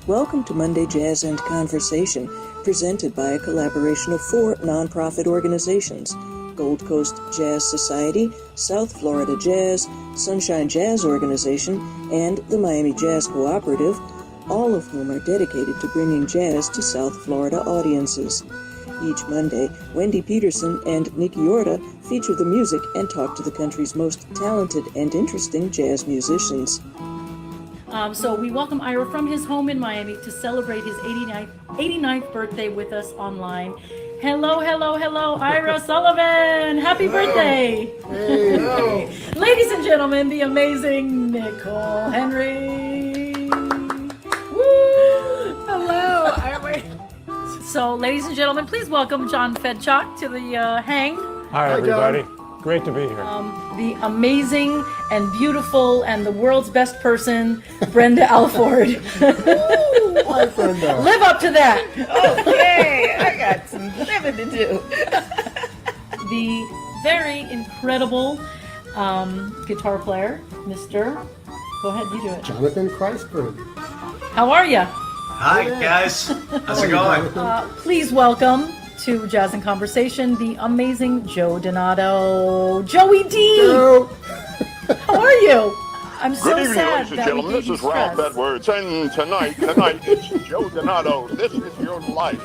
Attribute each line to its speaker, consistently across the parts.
Speaker 1: Welcome to Monday Jazz and Conversation, presented by a collaboration of 4 nonprofit organizations: Gold Coast Jazz Society, South Florida Jazz, Sunshine Jazz Organization, and the Miami Jazz Cooperative, all of whom are dedicated to bringing jazz to South Florida audiences. Each Monday, Wendy Peterson and Nick Yorda feature the music and talk to the country's most talented and interesting jazz musicians.
Speaker 2: So we welcome Ira from his home in Miami to celebrate his 89th birthday with us online. Hello, Ira Sullivan! Happy birthday!
Speaker 3: Hey, hello.
Speaker 2: Ladies and gentlemen, the amazing Nicole Henry. Woo!
Speaker 3: Hello.
Speaker 2: So, ladies and gentlemen, please welcome John Fedchuk to the hang.
Speaker 4: Hi, everybody. Great to be here.
Speaker 2: The amazing and beautiful and the world's best person, Brenda Alford.
Speaker 3: Hi, Brenda.
Speaker 2: Live up to that.
Speaker 5: Okay, I got some living to do.
Speaker 2: The very incredible guitar player, Mr. Go ahead, you do it.
Speaker 3: Jonathan Kreisberg.
Speaker 2: How are you?
Speaker 6: Hi guys, how's it going?
Speaker 2: Please welcome to Jazz and Conversation the amazing Joe Donato. Joey D!
Speaker 3: Hello.
Speaker 2: How are you? I'm so
Speaker 7: Good evening,
Speaker 2: sad
Speaker 7: ladies and
Speaker 2: that
Speaker 7: gentlemen.
Speaker 2: we gave
Speaker 7: This
Speaker 2: you
Speaker 7: is Ralph
Speaker 2: stress.
Speaker 7: Edwards, and tonight it's Joe Donato. This is your life.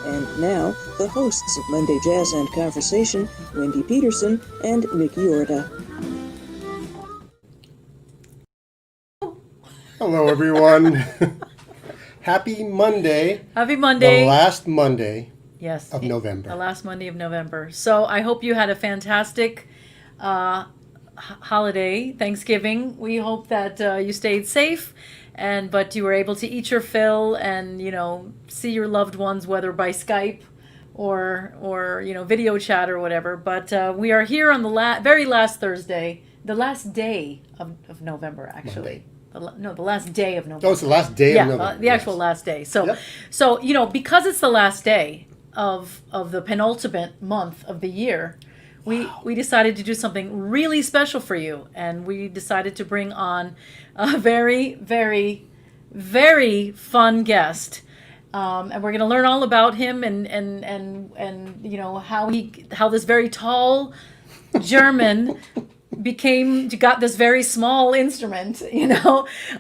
Speaker 1: And now, the hosts of Monday Jazz and Conversation, Wendy Peterson and Nick Yorda.
Speaker 3: Hello, everyone. Happy Monday.
Speaker 2: Happy Monday.
Speaker 3: The last Monday
Speaker 2: Yes.
Speaker 3: of November.
Speaker 2: The last Monday of November. So I hope you had a fantastic holiday, Thanksgiving. We hope that you stayed safe, but you were able to eat your fill and see your loved ones, whether by Skype or video chat or whatever. But we are here on the very last Thursday, the last day of November, actually. The last day of November.
Speaker 3: Oh, it's the last day of November.
Speaker 2: The actual last day. So,
Speaker 3: Yep.
Speaker 2: so because it's the last day of the penultimate month of the year, we decided to do something really special for you, and we decided to bring on a very, very, very fun guest. And we're going to learn all about him and how this very tall German got this very small instrument,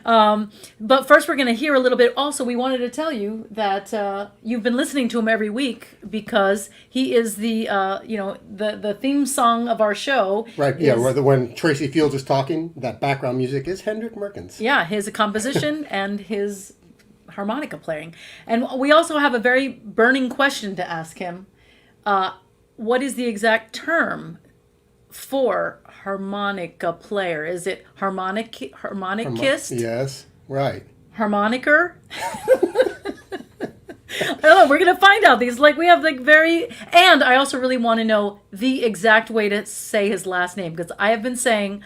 Speaker 2: but first we're going to hear a little bit. Also, we wanted to tell you that you've been listening to him every week because he is the theme song of our show.
Speaker 3: Right, yeah, when Tracy Fields is talking, that background music is Hendrik Meurkens.
Speaker 2: Yeah, his composition and his harmonica playing. And we also have a very burning question to ask him. What is the exact term for harmonica player? Is it harmonicist?
Speaker 3: Yes, right.
Speaker 2: Harmoniker? I don't know. We're going to find out. We have and I also really want to know the exact way to say his last name, because I have been saying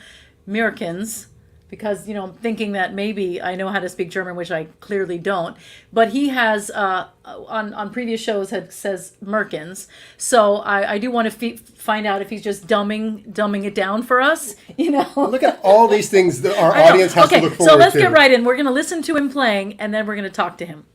Speaker 2: Meurkens because, I'm thinking that maybe I know how to speak German, which I clearly don't. But he has, on previous shows, says Meurkens. So I do want to find out if he's just dumbing it down for us,
Speaker 3: Look at all these things that our audience has to look forward to.
Speaker 2: so let's get right in. We're going to listen to him playing, and then we're going to talk to him.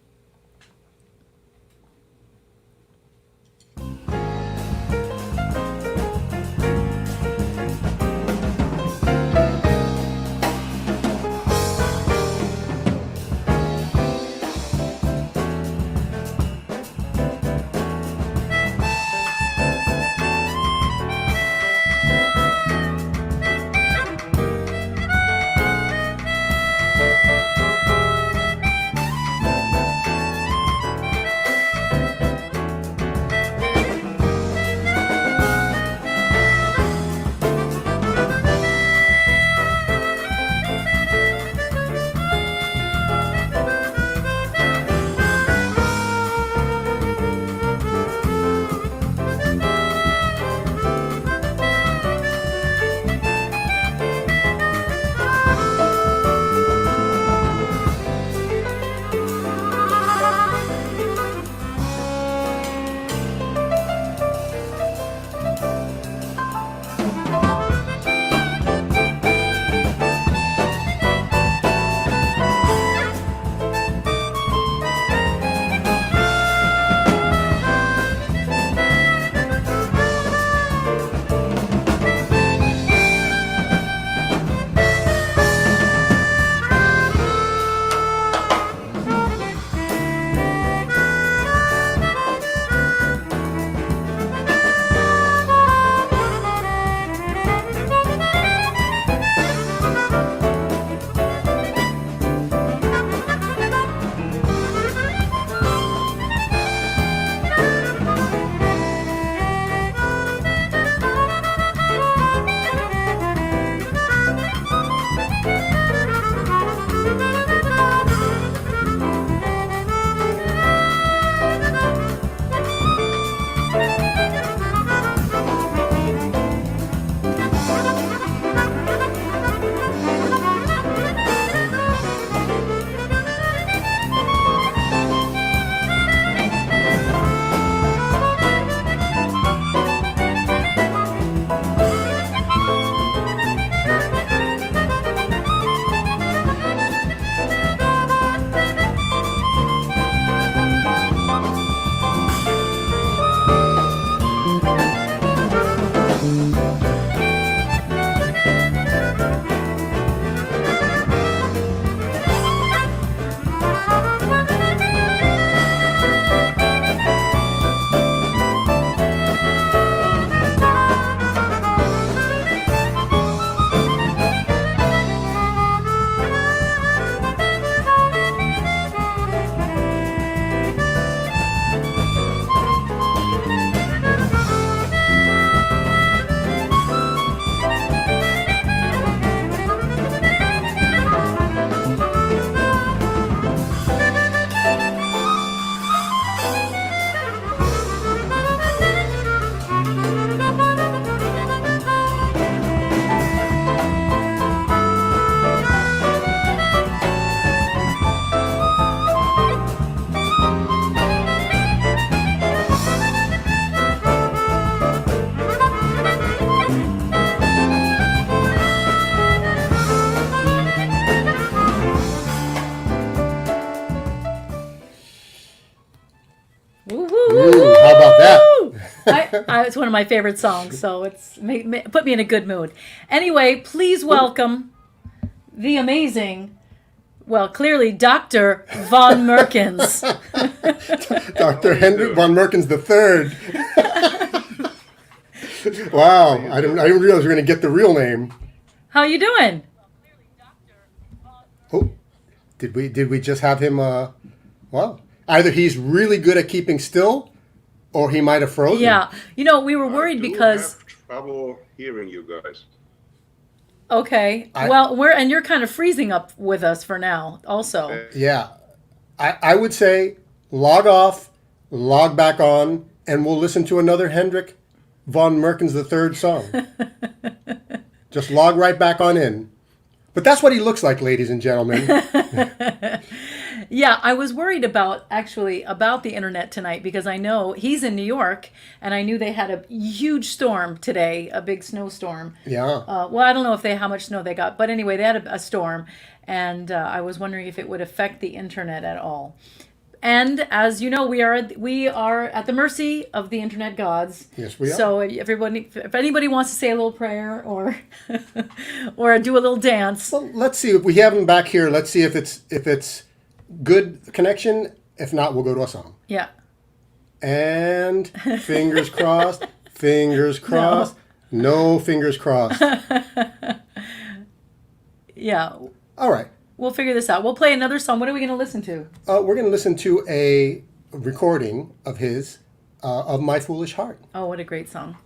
Speaker 2: It's one of my favorite songs, so it's put me in a good mood. Anyway, please welcome the amazing, well, clearly Dr. Von Meurkens.
Speaker 3: Dr. Hendrik von Meurkens III. Wow, I didn't realize we were going to get the real name.
Speaker 2: How you doing?
Speaker 3: Oh, did we just have him? Well, either he's really good at keeping still, or he might have frozen.
Speaker 2: Yeah, we were worried because
Speaker 7: have trouble hearing you guys.
Speaker 2: Okay, and you're kind of freezing up with us for now, also.
Speaker 3: Yeah, I would say log off, log back on, and we'll listen to another Hendrik von Meurkens III song. Just log right back on in. But that's what he looks like, ladies and gentlemen.
Speaker 2: Yeah, I was worried about the internet tonight because I know he's in New York, and I knew they had a huge storm today, a big snowstorm.
Speaker 3: Yeah.
Speaker 2: Well, I don't know how much snow they got, but anyway, they had a storm, and I was wondering if it would affect the internet at all. And as you know, we are at the mercy of the internet gods.
Speaker 3: Yes, we are.
Speaker 2: So if anybody wants to say a little prayer or or do a little dance.
Speaker 3: Well, let's see if we have him back here. Let's see if it's good connection. If not, we'll go to a song.
Speaker 2: Yeah.
Speaker 3: And fingers crossed. Fingers crossed. No fingers crossed.
Speaker 2: Yeah.
Speaker 3: All right.
Speaker 2: We'll figure this out. We'll play another song. What are we going to listen to?
Speaker 3: We're going to listen to a recording of his, of My Foolish Heart.
Speaker 2: Oh, what a great song.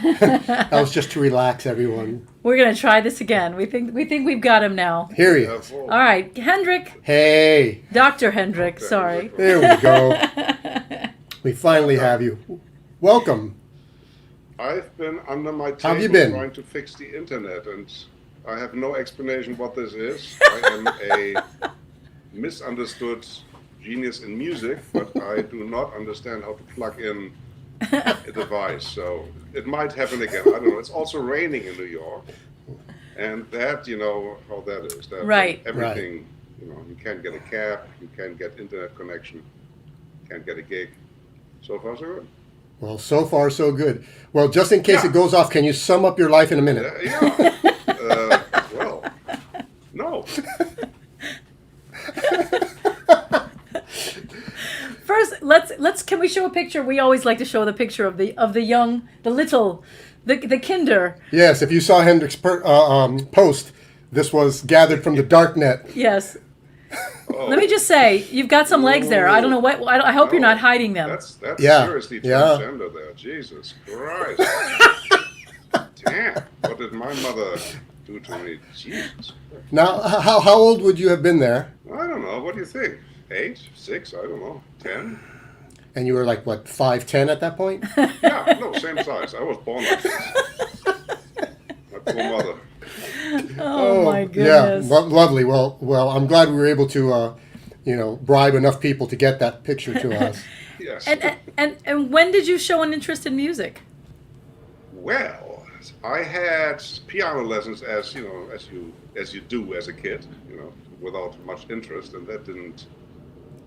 Speaker 3: That was just to relax everyone.
Speaker 2: We're gonna try this again. We think we've got him now.
Speaker 3: Here he is.
Speaker 2: All right, Hendrik,
Speaker 3: Hey,
Speaker 2: Dr. Hendrik. Sorry.
Speaker 3: there we go. We finally have you. Welcome.
Speaker 7: I've been under my
Speaker 3: How have you
Speaker 7: table
Speaker 3: been?
Speaker 7: trying to fix the internet, and I have no explanation what this is. I am a misunderstood genius in music, but I do not understand how to plug in a device. So it might happen again. I don't know. It's also raining in New York, and that, you know how that is. That
Speaker 2: Right.
Speaker 7: Everything, you know, you can't get a cab, you can't get internet connection, can't get a gig. So far, so good.
Speaker 3: Well, so far so good. Well, just in case
Speaker 7: Yeah.
Speaker 3: it goes off, can you sum up your life in a minute?
Speaker 7: Well, no.
Speaker 2: First, let's can we show a picture? We always like to show the picture of the young, the little, the kinder.
Speaker 3: Yes, if you saw Hendrik's post, this was gathered from the dark net.
Speaker 2: Yes.
Speaker 7: Oh,
Speaker 2: Let me just say, you've got some legs there. I don't know what. I hope you're not hiding them.
Speaker 7: That's
Speaker 3: Yeah,
Speaker 7: seriously
Speaker 3: yeah.
Speaker 7: transgender there. Jesus Christ. Damn. What did my mother do to me? Jesus.
Speaker 3: Now, how old would you have been there?
Speaker 7: I don't know. What do you think? 8, 6, I don't know. 10?
Speaker 3: And you were like, what, 5'10" at that point?
Speaker 7: Yeah, no, same size. I was born like this. My poor mother.
Speaker 2: Oh my
Speaker 3: Yeah,
Speaker 2: goodness.
Speaker 3: lovely. Well, I'm glad we were able to, bribe enough people to get that picture to us.
Speaker 7: Yes.
Speaker 2: And when did you show an interest in music?
Speaker 7: Well, I had piano lessons as you do as a kid, without much interest, and that didn't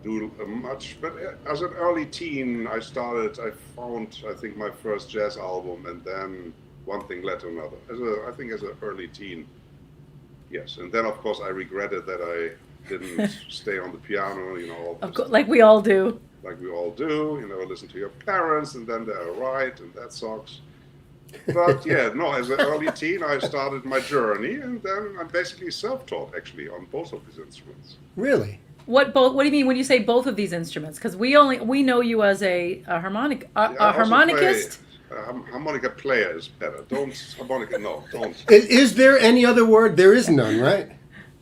Speaker 7: do much. But as an early teen, I found, I think, my first jazz album, and then one thing led to another. I think as an early teen, yes. And then, of course, I regretted that I didn't stay on the piano,
Speaker 2: Like we all do.
Speaker 7: like we all do, listen to your parents, and then they're right, and that sucks. But yeah, no, as an early teen, I started my journey, and then I'm basically self-taught, actually, on both of these instruments.
Speaker 3: Really?
Speaker 2: What do you mean when you say both of these instruments? Because we know you as a harmonicist.
Speaker 7: I also harmonica player is better. Don't harmonica. No, don't.
Speaker 3: Is there any other word? There is none, right?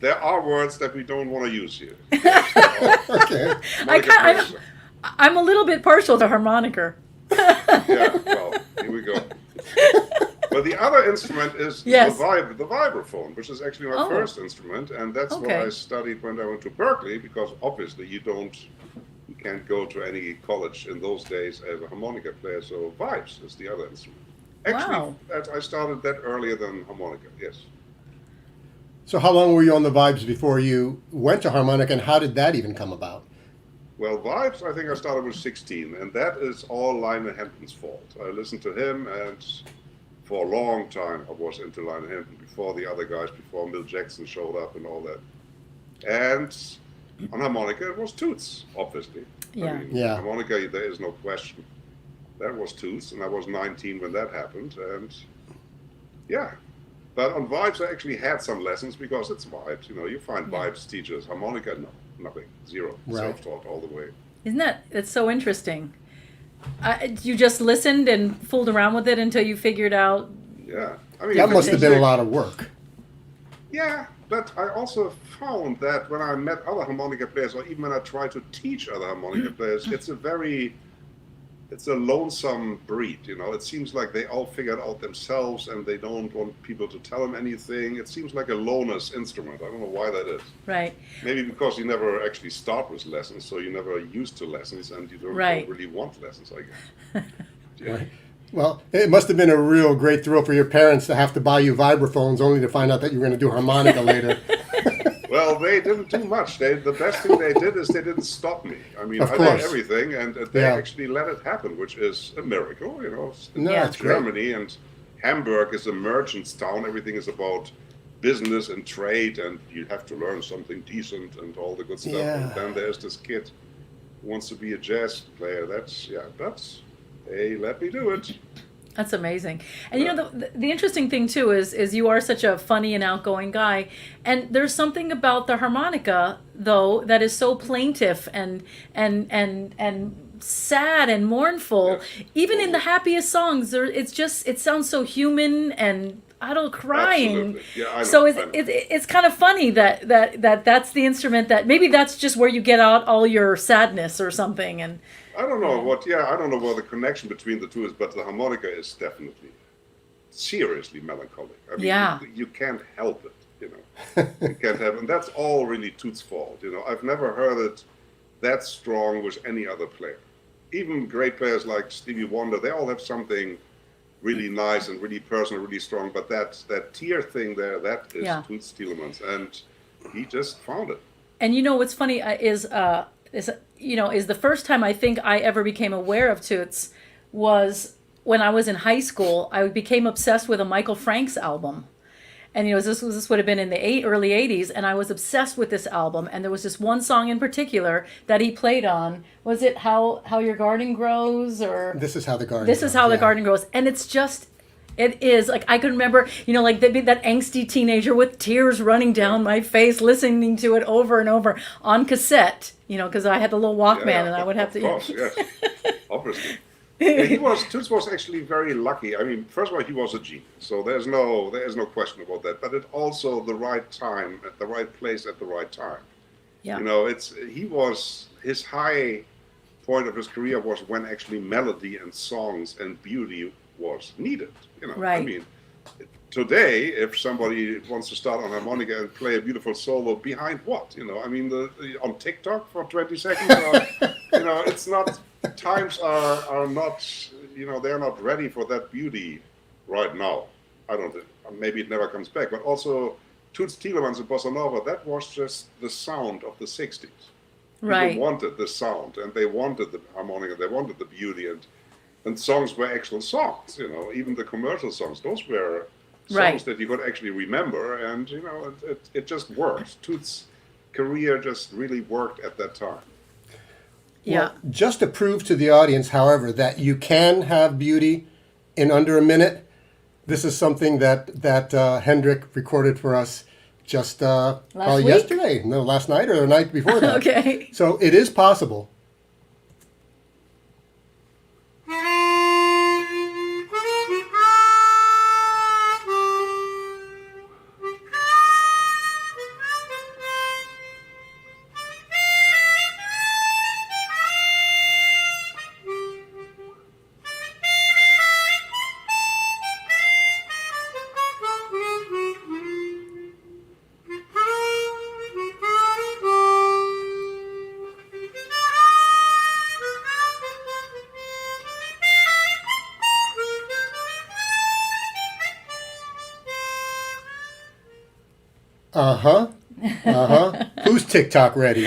Speaker 7: There are words that we don't want to use here.
Speaker 3: Okay.
Speaker 2: I'm a little bit partial to harmonica.
Speaker 7: Yeah. Well, here we go. But the other instrument is
Speaker 2: Yes.
Speaker 7: the vibraphone, which is actually my first instrument, and that's what
Speaker 2: Okay.
Speaker 7: I studied when I went to Berkeley. Because obviously you can't go to any college in those days as a harmonica player. So vibes is the other instrument. Actually,
Speaker 2: Wow.
Speaker 7: I started that earlier than harmonica. Yes.
Speaker 3: So how long were you on the vibes before you went to harmonica, and how did that even come about?
Speaker 7: Well, vibes, I think I started with 16, and that is all Lionel Hampton's fault. I listened to him, and for a long time I was into Lionel Hampton before the other guys, before Milt Jackson showed up and all that. And on harmonica, it was Toots, obviously.
Speaker 2: Yeah.
Speaker 3: Yeah.
Speaker 7: Harmonica, there is no question. That was Toots, and I was 19 when that happened, and yeah. But on vibes, I actually had some lessons because it's vibes. You find vibes teachers. Harmonica, no, nothing, zero.
Speaker 3: Right.
Speaker 7: Self-taught all the way.
Speaker 2: Isn't it's so interesting? You just listened and fooled around with it until you figured out.
Speaker 7: Yeah, I mean
Speaker 3: That must have been a
Speaker 7: music-
Speaker 3: lot of work.
Speaker 7: Yeah, but I also found that when I met other harmonica players, or even when I try to teach other harmonica players, it's a lonesome breed. It seems like they all figured out themselves, and they don't want people to tell them anything. It seems like a loner's instrument. I don't know why that is.
Speaker 2: Right.
Speaker 7: Maybe because you never actually start with lessons, so you're never used to lessons, and you don't
Speaker 2: Right.
Speaker 7: really want lessons, I guess. Yeah.
Speaker 3: Well, it must have been a real great thrill for your parents to have to buy you vibraphones only to find out that you were going to do harmonica later.
Speaker 7: Well, they didn't do much. The best thing they did is they didn't stop me. I mean,
Speaker 3: Of
Speaker 7: I
Speaker 3: course.
Speaker 7: did everything, and they
Speaker 3: Yeah.
Speaker 7: actually let it happen, which is a miracle.
Speaker 3: No,
Speaker 2: Yeah.
Speaker 3: that's great.
Speaker 7: Germany and Hamburg is a merchant's town. Everything is about business and trade, and you have to learn something decent and all the good stuff.
Speaker 3: Yeah.
Speaker 7: And then there's this kid who wants to be a jazz player. Hey, let me do it.
Speaker 2: That's amazing. And the interesting thing too is you are such a funny and outgoing guy, and there's something about the harmonica though that is so plaintive and sad and mournful.
Speaker 7: Yes.
Speaker 2: Even in the happiest songs, it sounds so human and crying.
Speaker 7: Absolutely. Yeah, I know.
Speaker 2: So
Speaker 7: I know.
Speaker 2: it's kind of funny that's the instrument that maybe that's just where you get out all your sadness or something. And
Speaker 7: I don't know what the connection between the two is, but the harmonica is definitely seriously melancholic. I mean, you can't help it, you know. You can't help it. And that's all really Toots' fault, you know. I've never heard it that strong with any other player. Even great players like Stevie Wonder, they all have something really nice and really personal, really strong, but that tier thing there, that is Toots Thielemans, and he just found it.
Speaker 2: And you know what's funny is the first time I think I ever became aware of Toots was when I was in high school. I became obsessed with a Michael Franks album. And this would have been in the early 80s, and I was obsessed with this album. And there was this one song in particular that he played on. Was it How Your Garden Grows, or
Speaker 3: This Is How the Garden
Speaker 2: This
Speaker 3: Grows.
Speaker 2: Is How the Garden Grows. And it is like, I can remember, like that angsty teenager with tears running down my face, listening to it over and over on cassette, because I had the little Walkman, and I would have to.
Speaker 7: Of course, yes, obviously. Toots was actually very lucky. I mean, first of all, he was a genius, so there is no question about that. But it also the right time, at the right place, at the right time.
Speaker 2: Yeah.
Speaker 7: His high point of his career was when actually melody and songs and beauty was needed.
Speaker 2: Right.
Speaker 7: I mean, today, if somebody wants to start on harmonica and play a beautiful solo, behind what? I mean, on TikTok for 20 seconds, it's not. Times are not, they're not ready for that beauty right now. I don't think. Maybe it never comes back. But also, Toots Thielemans and Bossa Nova, that was just the sound of the 60s.
Speaker 2: Right.
Speaker 7: People wanted the sound, and they wanted the harmonica, they wanted the beauty, and songs were actual songs. Even the commercial songs, those were songs that you could actually remember, and it just worked. Toots' career just really worked at that time.
Speaker 2: Yeah.
Speaker 3: Well, just to prove to the audience, however, that you can have beauty in under a minute, this is something that Hendrik recorded for us just probably
Speaker 2: week?
Speaker 3: yesterday. No, last night or the night before that.
Speaker 2: Okay.
Speaker 3: So it is possible. Who's TikTok ready?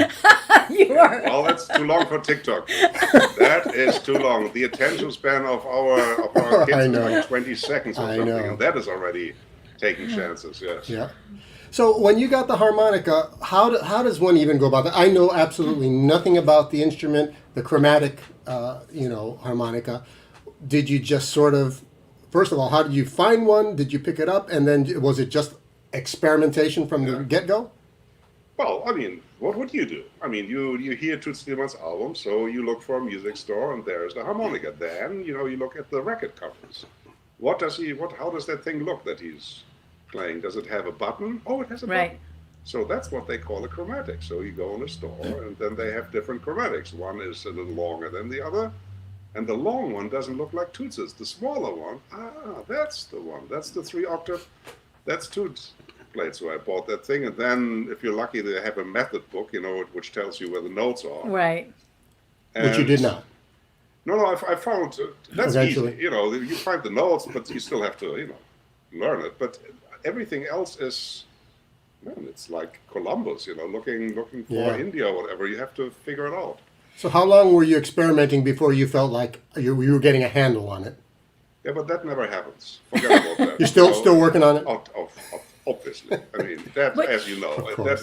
Speaker 2: You are.
Speaker 7: Well, that's too long for TikTok. That is too long. The attention span of our kids is like 20 seconds or something, and that is already taking chances. Yes.
Speaker 3: Yeah. So when you got the harmonica, how does one even go about that? I know absolutely nothing about the instrument, the chromatic, harmonica. Did you just sort of, first of all, how did you find one? Did you pick it up, and then was it just experimentation from the get-go?
Speaker 7: Well, I mean, what would you do? I mean, you hear Toots Thielemans' album, so you look for a music store, and there's the harmonica. Then, you look at the record covers. How does that thing look that he's playing? Does it have a button? Oh, it has a button. So that's what they call a chromatic. So you go in a store, and then they have different chromatics. One is a little longer than the other, and the long one doesn't look like Toots's. The smaller one, that's the one. That's the 3-octave. That's Toots played. So I bought that thing, and then if you're lucky, they have a method book, which tells you where the notes are.
Speaker 2: Right.
Speaker 7: And
Speaker 3: which you did not.
Speaker 7: No, I found that's
Speaker 3: Eventually.
Speaker 7: easy. You find the notes, but you still have to, learn it. But everything else is, it's like Columbus, looking for India or whatever. You have to figure it out.
Speaker 3: So how long were you experimenting before you felt like you were getting a handle on it?
Speaker 7: Yeah, but that never happens. Forget about that.
Speaker 3: You're still working on it?
Speaker 7: Obviously. I mean, that, as you know,
Speaker 3: course,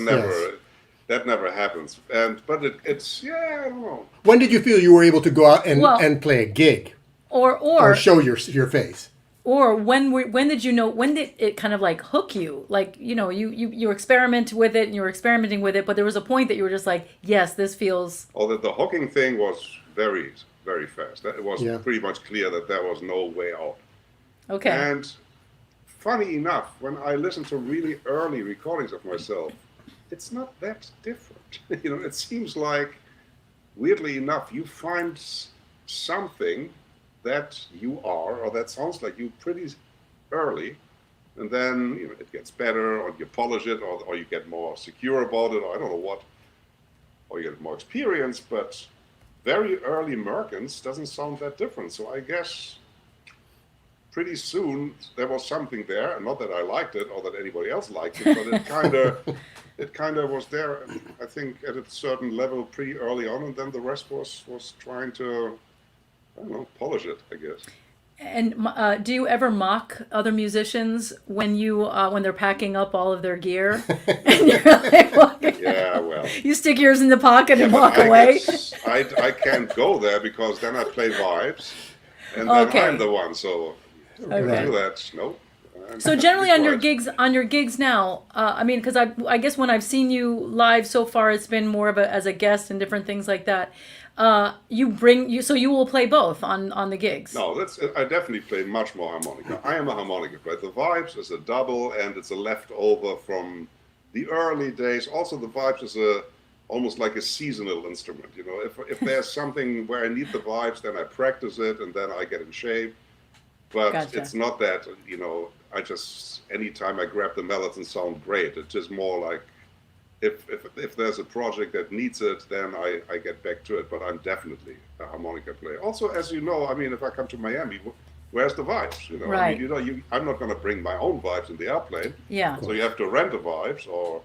Speaker 7: that never happens. But it's I don't know.
Speaker 3: When did you feel you were able to go out and play a gig?
Speaker 2: Or
Speaker 3: show your face?
Speaker 2: Or when did you know? When did it kind of like hook you? Like you experiment with it and you were experimenting with it, but there was a point that you were just like, yes, this feels.
Speaker 7: Although the hooking thing was very, very fast. It was pretty much clear that there was no way out.
Speaker 2: Okay.
Speaker 7: And funny enough, when I listen to really early recordings of myself, it's not that different. It seems like, weirdly enough, you find something that you are, or that sounds like you pretty early, and then it gets better, or you polish it, or you get more secure about it, or I don't know what, or you get more experience, but very early Meurkens doesn't sound that different. So I guess pretty soon there was something there, and not that I liked it or that anybody else liked it, but it kind of was there, I think, at a certain level pretty early on, and then the rest was trying to, I don't know, polish it, I guess.
Speaker 2: And do you ever mock other musicians when they're packing up all of their gear? And you're like,
Speaker 7: yeah, well.
Speaker 2: You stick yours in the pocket and walk away?
Speaker 7: I can't go there because then I play vibes, and then I'm the one, so I do that. No.
Speaker 2: So generally on your gigs now, I mean, because I guess when I've seen you live so far, it's been more of as a guest and different things like that. You will play both on the gigs.
Speaker 7: No, I definitely play much more harmonica. I am a harmonica player. The Vibes is a double, and it's a leftover from the early days. Also, the Vibes is almost like a seasonal instrument. If there's something where I need the Vibes, then I practice it, and then I get in shape. But It's not that, I just, anytime I grab the mallets and sound great. It's just more like, if there's a project that needs it, then I get back to it. But I'm definitely a harmonica player. Also, as you know, I mean, if I come to Miami, where's the Vibes?
Speaker 2: Right.
Speaker 7: I mean, I'm not going to bring my own Vibes in the airplane.
Speaker 2: Yeah.
Speaker 7: So you have to rent the Vibes or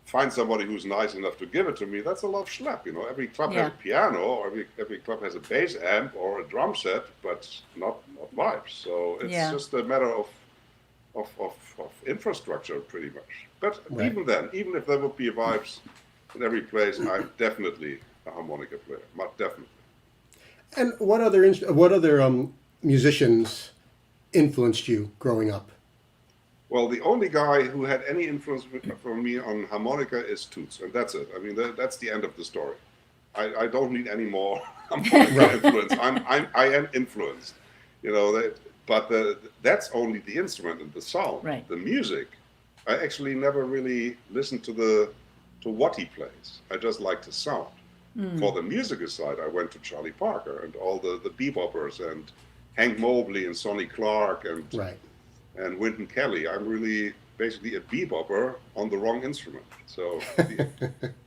Speaker 7: find somebody who's nice enough to give it to me. That's a lot of schlep. Every club has a piano, or every club has a bass amp or a drum set, but not Vibes. So it's just a matter of infrastructure, pretty much. But even then, even if there would be Vibes in every place, I'm definitely a harmonica player. Definitely.
Speaker 3: And what other musicians influenced you growing up?
Speaker 7: Well, the only guy who had any influence for me on harmonica is Toots, and that's it. I mean, that's the end of the story. I don't need any more harmonica influence. I am influenced, but that's only the instrument and the sound.
Speaker 2: Right.
Speaker 7: The music, I actually never really listened to what he plays. I just like the sound. For the musical side, I went to Charlie Parker and all the beboppers and Hank Mobley and Sonny Clark and Wynton Kelly. I'm really basically a bebopper on the wrong instrument. So,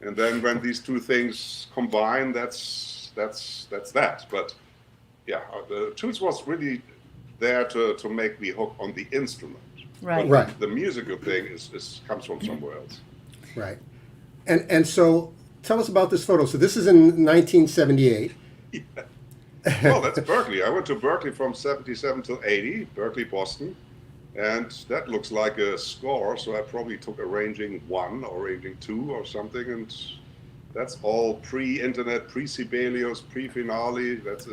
Speaker 7: and then when these two things combine, that's that. But yeah, the Toots was really there to make me hook on the instrument.
Speaker 2: Right.
Speaker 7: But the musical thing comes from somewhere else.
Speaker 3: Right. And so tell us about this photo. So this is in 1978.
Speaker 7: Yeah. Well, that's Berkeley. I went to Berkeley from 77 till 80, Berkeley, Boston. And that looks like a score, so I probably took arranging 1 or arranging 2 or something, and that's all pre-internet, pre-Sibelius, pre-finale. That's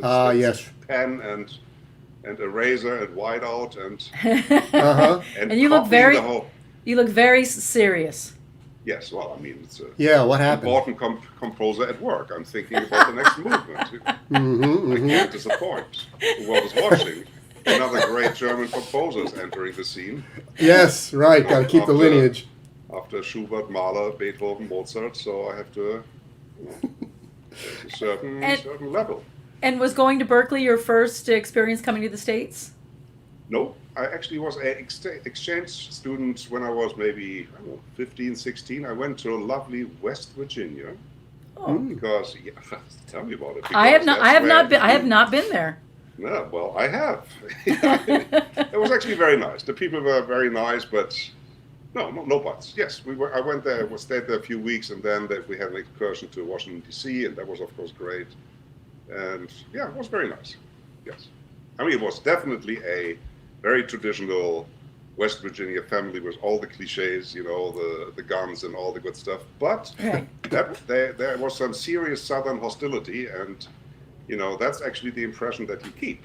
Speaker 7: pen and eraser and whiteout and
Speaker 2: you look very serious.
Speaker 7: Yes, well, I mean, it's
Speaker 3: what happened?
Speaker 7: Important composer at work. I'm thinking about the next movement. I can't disappoint. The world is watching. Another great German composers entering the scene.
Speaker 3: Yes, right. Got to keep the lineage.
Speaker 7: After Schubert, Mahler, Beethoven, Mozart, so I have to a certain level.
Speaker 2: And was going to Berkeley your first experience coming to the States?
Speaker 7: No, I actually was an exchange student when I was maybe 15, 16. I went to lovely West Virginia.
Speaker 2: Oh.
Speaker 7: Because tell me about it.
Speaker 2: I have not been there.
Speaker 7: No, well, I have. It was actually very nice. The people were very nice, but no buts. Yes, I went there. We stayed there a few weeks, and then we had an excursion to Washington D.C., and that was of course great. And yeah, it was very nice. Yes, I mean it was definitely a very traditional West Virginia family with all the cliches, the guns and all the good stuff. But there was some serious Southern hostility, and that's actually the impression that you keep.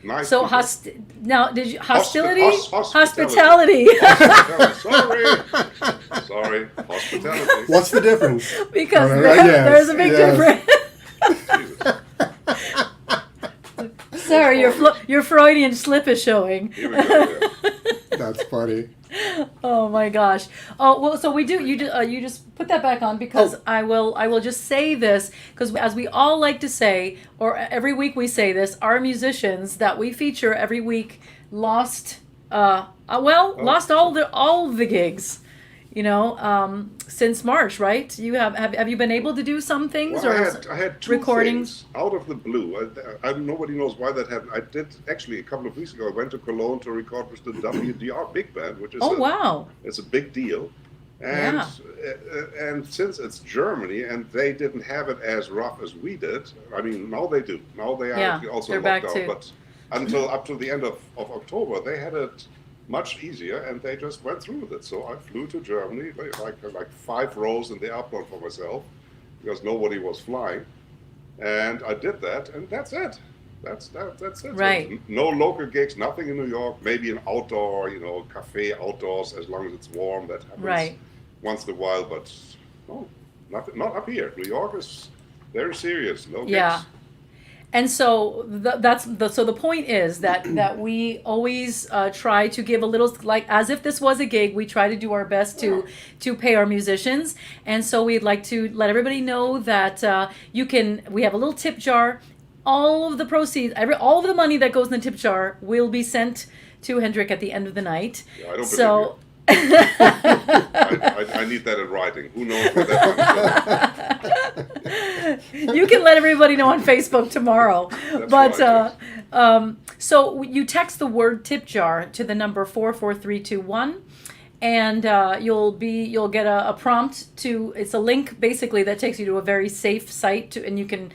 Speaker 7: Nice.
Speaker 2: So did you hospitality?
Speaker 7: Hospitality. Sorry, hospitality.
Speaker 3: What's the difference?
Speaker 2: Because there's a big difference.
Speaker 7: Jesus.
Speaker 2: Sorry, your Freudian slip is showing.
Speaker 7: Here we go. Yeah.
Speaker 3: That's funny.
Speaker 2: Oh my gosh. Oh well, so we do. You just put that back on because I will just say this because as we all like to say, or every week we say this, our musicians that we feature every week lost. Lost all the gigs. Since March, right? You have you been able to do some things
Speaker 7: Well, I had two
Speaker 2: recordings
Speaker 7: things out of the blue. Nobody knows why that happened. I did actually a couple of weeks ago. I went to Cologne to record with the WDR Big Band, which is
Speaker 2: wow.
Speaker 7: It's a big deal. And and since it's Germany and they didn't have it as rough as we did, I mean now they do. Now they are also locked down. But up to the end of October, they had it much easier, and they just went through with it. So I flew to Germany, like 5 rows in the airport for myself, because nobody was flying, and I did that, and that's it. That's it.
Speaker 2: Right.
Speaker 7: So no local gigs, nothing in New York. Maybe an outdoor, cafe outdoors, as long as it's warm. That happens once in a while, but no, not up here. New York is very serious. No gigs.
Speaker 2: Yeah. And so the point is that we always try to give a little, like as if this was a gig, we try to do our best to pay our musicians. And so we'd like to let everybody know that we have a little tip jar. All of the proceeds, all of the money that goes in the tip jar will be sent to Hendrik at the end of the night.
Speaker 7: Yeah, I don't believe you. I need that in writing. Who knows where that money.
Speaker 2: You can let everybody know on Facebook tomorrow.
Speaker 7: That's
Speaker 2: right. So you text the word tip jar to the number 44321, and you'll get a prompt to. It's a link basically that takes you to a very safe site and you can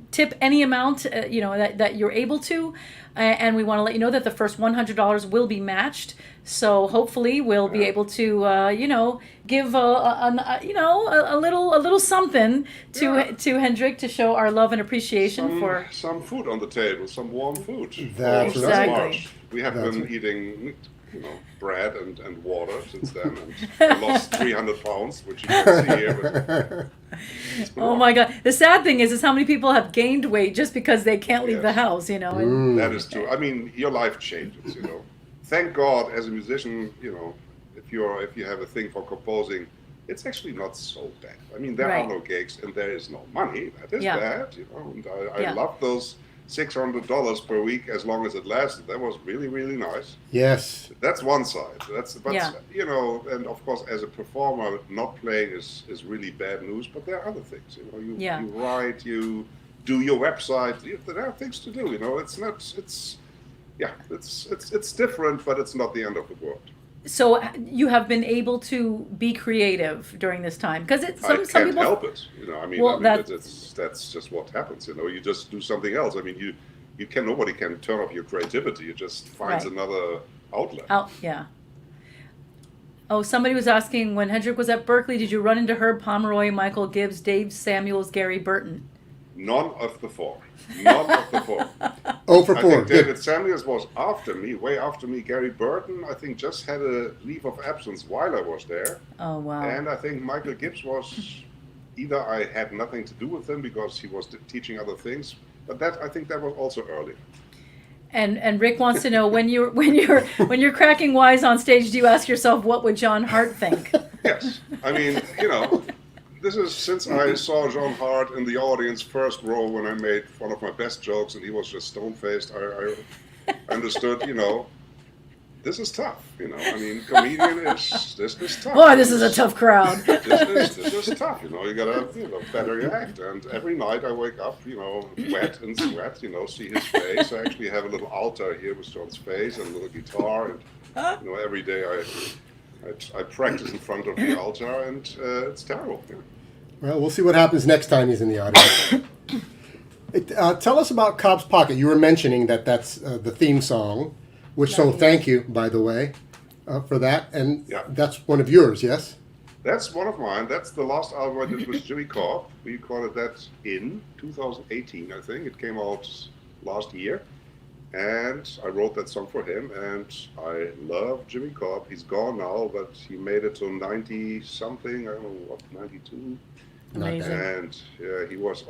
Speaker 2: tip any amount that you're able to. And we want to let you know that the first $100 will be matched. So hopefully we'll be able to, give a little something to Hendrik to show our love and appreciation for
Speaker 7: some food on the table, some warm food.
Speaker 3: That's
Speaker 2: exactly.
Speaker 7: March. We have been eating, bread and water since then, and I lost 300 pounds, which you can see here.
Speaker 2: Oh my God! The sad thing is how many people have gained weight just because they can't leave the house, And,
Speaker 7: That is true. I mean, your life changes, Thank God, as a musician, if you have a thing for composing, it's actually not so bad. I mean, there are no gigs and there is no money. That is bad, And I love those $600 per week as long as it lasted. That was really, really nice.
Speaker 3: Yes.
Speaker 7: That's one side. And of course, as a performer, not playing is really bad news. But there are other things. You write, you do your website. There are things to do. It's not. It's different, but it's not the end of the world.
Speaker 2: So you have been able to be creative during this time because some
Speaker 7: can't
Speaker 2: people
Speaker 7: help it. That's just what happens. You just do something else. I mean, nobody can turn off your creativity. You just find another outlet.
Speaker 2: Oh, somebody was asking, when Hendrik was at Berkeley, did you run into Herb Pomeroy, Michael Gibbs, Dave Samuels, Gary Burton?
Speaker 7: None of the four. None of the four.
Speaker 3: Oh, for
Speaker 7: I
Speaker 3: 4.
Speaker 7: think David Samuels was way after me. Gary Burton, I think, just had a leave of absence while I was there.
Speaker 2: Oh, wow.
Speaker 7: And I think Michael Gibbs was either I had nothing to do with him because he was teaching other things, but I think that was also early.
Speaker 2: And Rick wants to know when you're cracking wise on stage, do you ask yourself what would John Hart think?
Speaker 7: Yes, I mean this is since I saw John Hart in the audience first row when I made one of my best jokes and he was just stone faced. I understood this is tough. I mean comedian this is tough.
Speaker 2: Boy, this is a tough crowd.
Speaker 7: This is tough. You gotta better your act. And every night I wake up wet and sweat. See his face. I actually have a little altar here with John's face and a little guitar. And every day I practice in front of the altar, and it's terrible. Yeah.
Speaker 3: Well, we'll see what happens next time he's in the audience. Tell us about Cobb's Pocket. You were mentioning that's the theme song, thank you, by the way, for that. And that's one of yours, yes?
Speaker 7: That's one of mine. That's the last album I did with Jimmy Cobb. We recorded that in 2018, I think. It came out last year. And I wrote that song for him, and I love Jimmy Cobb. He's gone now, but he made it to 90-something, I don't know what, 92.
Speaker 2: Amazing.
Speaker 7: And he was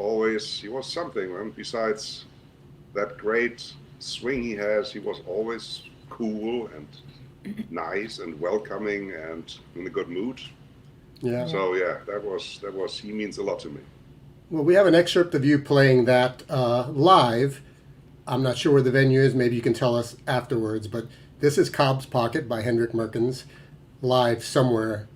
Speaker 7: something, man. Besides that great swing he has, he was always cool and nice and welcoming and in a good mood.
Speaker 3: Yeah.
Speaker 7: So yeah, that was he means a lot to me.
Speaker 3: Well, we have an excerpt of you playing that live. I'm not sure where the venue is. Maybe you can tell us afterwards. But this is Cobb's Pocket by Hendrik Meurkens, live somewhere.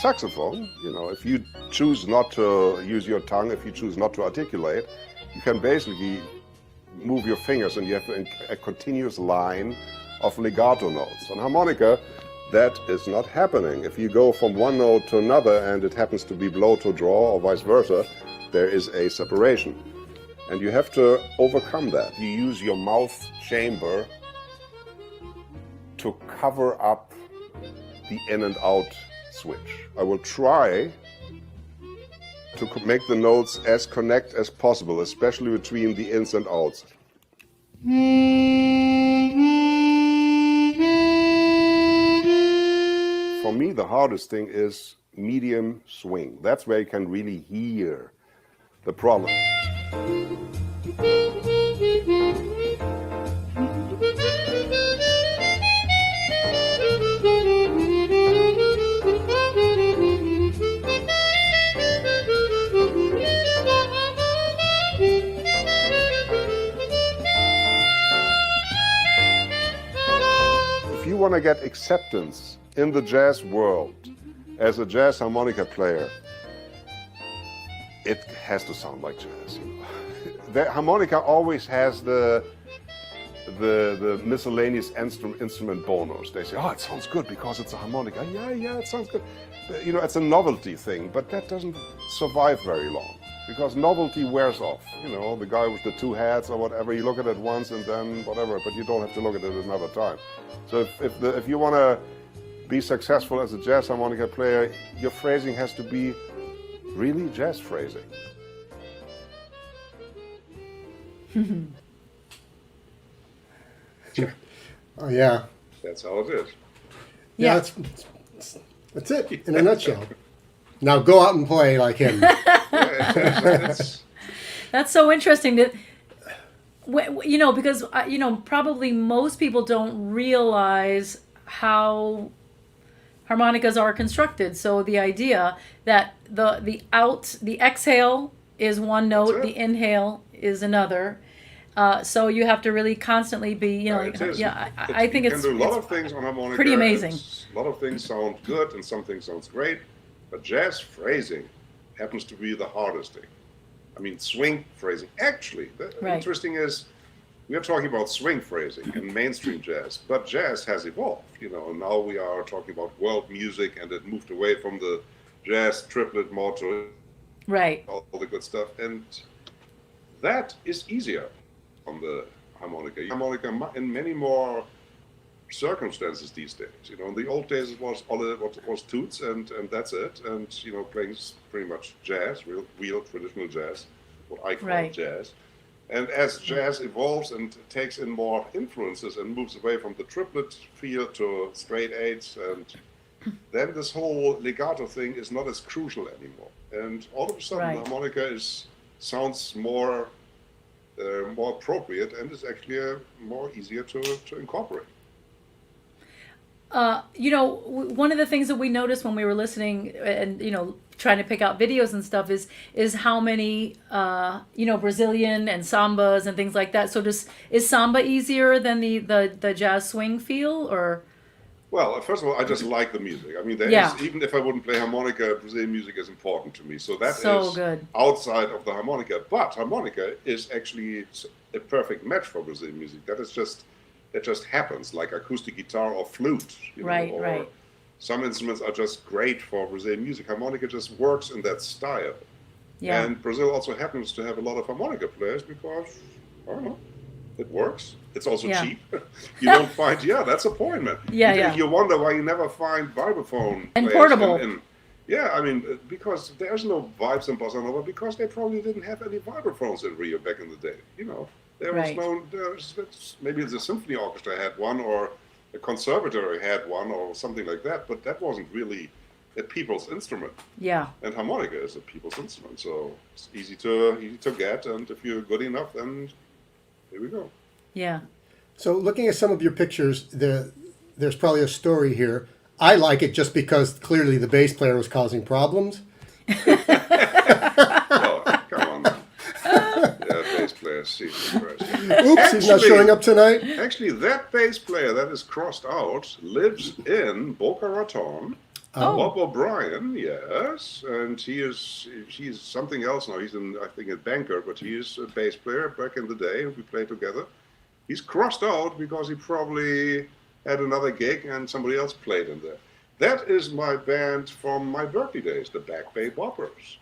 Speaker 7: Saxophone, if you choose not to use your tongue, if you choose not to articulate, you can basically move your fingers and you have a continuous line of legato notes. On harmonica, that is not happening. If you go from one note to another and it happens to be blow to draw or vice versa, there is a separation. And you have to overcome that. You use your mouth chamber to cover up the in and out switch. I will try to make the notes as connect as possible, especially between the ins and outs. For me, the hardest thing is medium swing. That's where you can really hear the problem. want to get acceptance in the jazz world as a jazz harmonica player, it has to sound like jazz. You know? The harmonica always has the miscellaneous instrument bonus. They say, oh, it sounds good because it's a harmonica. Yeah, it sounds good. You know, it's a novelty thing, but that doesn't survive very long because novelty wears off. You know, the guy with the two hats or whatever, you look at it once and then whatever, but you don't have to look at it another time. So if you want to be successful as a jazz harmonica player, your phrasing has to be really jazz phrasing.
Speaker 3: Oh, yeah.
Speaker 7: That's how it is.
Speaker 3: Yeah, that's it in a nutshell. Now go out and play like him.
Speaker 7: It's,
Speaker 2: That's so interesting that, you know, because, you know, probably most people don't realize how harmonicas are constructed. So the idea that the exhale is one note,
Speaker 7: it.
Speaker 2: the inhale is another. So you have to really constantly be, you know,
Speaker 7: it is.
Speaker 2: I think
Speaker 7: you
Speaker 2: it's
Speaker 7: can do a lot
Speaker 2: it's
Speaker 7: of things on harmonica.
Speaker 2: pretty amazing.
Speaker 7: A lot of things sound good and some things sounds great, but jazz phrasing happens to be the hardest thing. I mean, swing phrasing. Actually, the
Speaker 2: Right.
Speaker 7: interesting is we are talking about swing phrasing in mainstream jazz, but jazz has evolved. You know, now we are talking about world music, and it moved away from the jazz triplet motto,
Speaker 2: right.
Speaker 7: all the good stuff, and that is easier on the harmonica. Harmonica in many more circumstances these days. You know, in the old days it was all it was toots and that's it, and you know, playing pretty much jazz, real traditional jazz, what I call
Speaker 2: Right.
Speaker 7: jazz. And as jazz evolves and takes in more influences and moves away from the triplet feel to straight eights, and then this whole legato thing is not as crucial anymore. And all of a sudden,
Speaker 2: Right.
Speaker 7: the harmonica sounds more appropriate and is actually more easier to incorporate.
Speaker 2: You know, one of the things that we noticed when we were listening and, you know, trying to pick out videos and stuff is how many, you know, Brazilian and sambas and things like that. So is samba easier than the jazz swing feel, or?
Speaker 7: Well, first of all, I just like the music. I mean,
Speaker 2: Yeah.
Speaker 7: even if I wouldn't play harmonica, Brazilian music is important to me. So that
Speaker 2: So
Speaker 7: is
Speaker 2: good.
Speaker 7: outside of the harmonica. But harmonica is actually a perfect match for Brazilian music. It just happens, like acoustic guitar or flute. You know,
Speaker 2: Right,
Speaker 7: or
Speaker 2: right.
Speaker 7: some instruments are just great for Brazilian music. Harmonica just works in that style.
Speaker 2: Yeah.
Speaker 7: And Brazil also happens to have a lot of harmonica players because, I don't know, it works. It's also
Speaker 2: Yeah.
Speaker 7: cheap. You don't find, that's a point, man.
Speaker 2: Yeah, yeah.
Speaker 7: You wonder why you never find vibraphone
Speaker 2: And
Speaker 7: players
Speaker 2: portable.
Speaker 7: yeah, I mean, because there's no vibes in bossa nova because they probably didn't have any vibraphones in Rio back in the day. You know, there was
Speaker 2: Right.
Speaker 7: maybe the symphony orchestra had one or the conservatory had one or something like that, but that wasn't really a people's instrument.
Speaker 2: Yeah.
Speaker 7: And harmonica is a people's instrument, so it's easy to get, and if you're good enough, then here we go.
Speaker 2: Yeah.
Speaker 3: So looking at some of your pictures, there's probably a story here. I like it just because clearly the bass player was causing problems.
Speaker 7: Oh, come on, man. Bass player, Jesus Christ.
Speaker 3: Oops, he's not showing up tonight.
Speaker 7: Actually, that bass player that is crossed out lives in Boca Raton. Bob O'Brien, yes, and he's something else now. He's I think a banker, but he is a bass player back in the day. We played together. He's crossed out because he probably had another gig and somebody else played in there. That is my band from my Berkeley days, the Back Bay Boppers.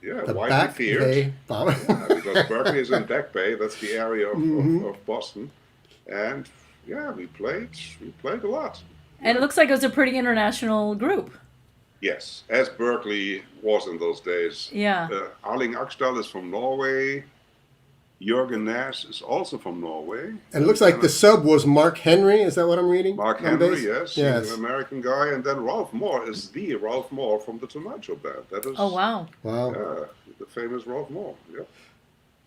Speaker 7: Yeah,
Speaker 3: The
Speaker 7: widely
Speaker 3: Back
Speaker 7: feared.
Speaker 3: Bay Bomber.
Speaker 7: Because Berkeley is in Back Bay. That's the area of Boston, and yeah, we played a lot.
Speaker 2: And it looks like it was a pretty international group.
Speaker 7: Yes, as Berkeley was in those days.
Speaker 2: Yeah.
Speaker 7: Arling Aksdal is from Norway. Jørgen Nash is also from Norway.
Speaker 3: And it looks like the sub was Mark Henry. Is that what I'm reading?
Speaker 7: Mark
Speaker 3: on
Speaker 7: Henry,
Speaker 3: bass?
Speaker 7: yes,
Speaker 3: Yes.
Speaker 7: he's an American guy. And then Ralph Moore is the Ralph Moore from the Tonight Show band. That is,
Speaker 2: Oh, wow.
Speaker 3: Wow.
Speaker 7: the famous Ralph Moore. Yep.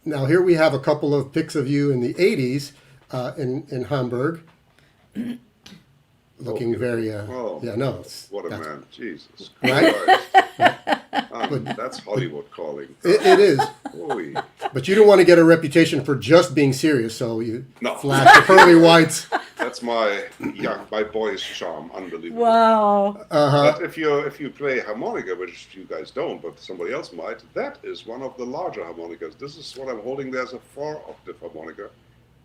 Speaker 3: Now here we have a couple of pics of you in the 80s in Hamburg. Looking very,
Speaker 7: Oh,
Speaker 3: yeah, no. It's,
Speaker 7: what a
Speaker 3: that's-
Speaker 7: man. Jesus
Speaker 3: Right?
Speaker 7: Christ. That's Hollywood calling.
Speaker 3: It is.
Speaker 7: Oy.
Speaker 3: But you don't want to get a reputation for just being serious, so you
Speaker 7: No.
Speaker 3: flash the pearly whites.
Speaker 7: That's my boyish charm, unbelievable.
Speaker 2: Wow.
Speaker 7: But if you play harmonica, which you guys don't, but somebody else might, that is one of the larger harmonicas. This is what I'm holding there as a 4-octave harmonica.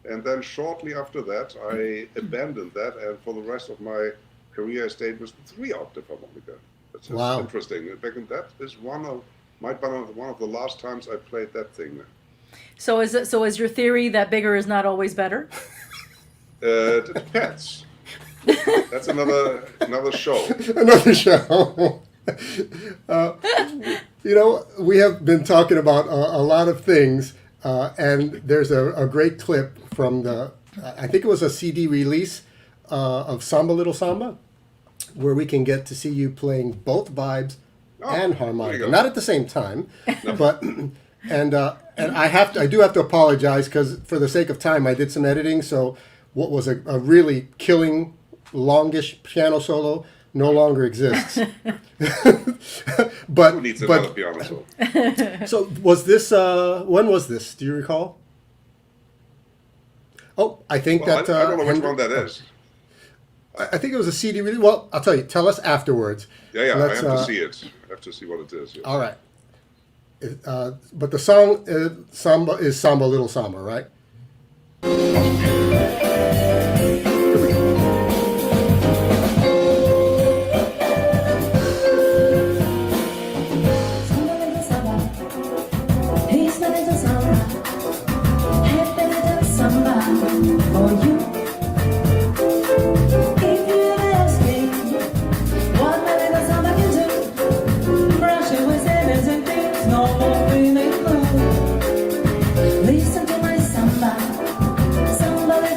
Speaker 7: And then shortly after that, I abandoned that, and for the rest of my career, I stayed with the 3-octave harmonica. That's just interesting. In fact, that is one of the last times I played that thing.
Speaker 2: So is your theory that bigger is not always better?
Speaker 7: It depends. That's another show.
Speaker 3: Another show. We have been talking about a lot of things, and there's a great clip from I think it was a CD release of Samba Little Samba, where we can get to see you playing both vibes and harmonica, not at the same time, but and I do have to apologize because for the sake of time I did some editing, so what was a really killing longish piano solo no longer exists.
Speaker 7: Who needs another piano solo?
Speaker 3: So was this when was this? Do you recall? Oh, I think
Speaker 7: I don't know which one that is.
Speaker 3: I think it was a CD release. Well, I'll tell you. Tell us afterwards.
Speaker 7: Yeah, I have to see it. I have to see what it is. Yeah.
Speaker 3: All right. But the song Samba is Samba Little Samba, right?
Speaker 8: Listen to my samba, samba.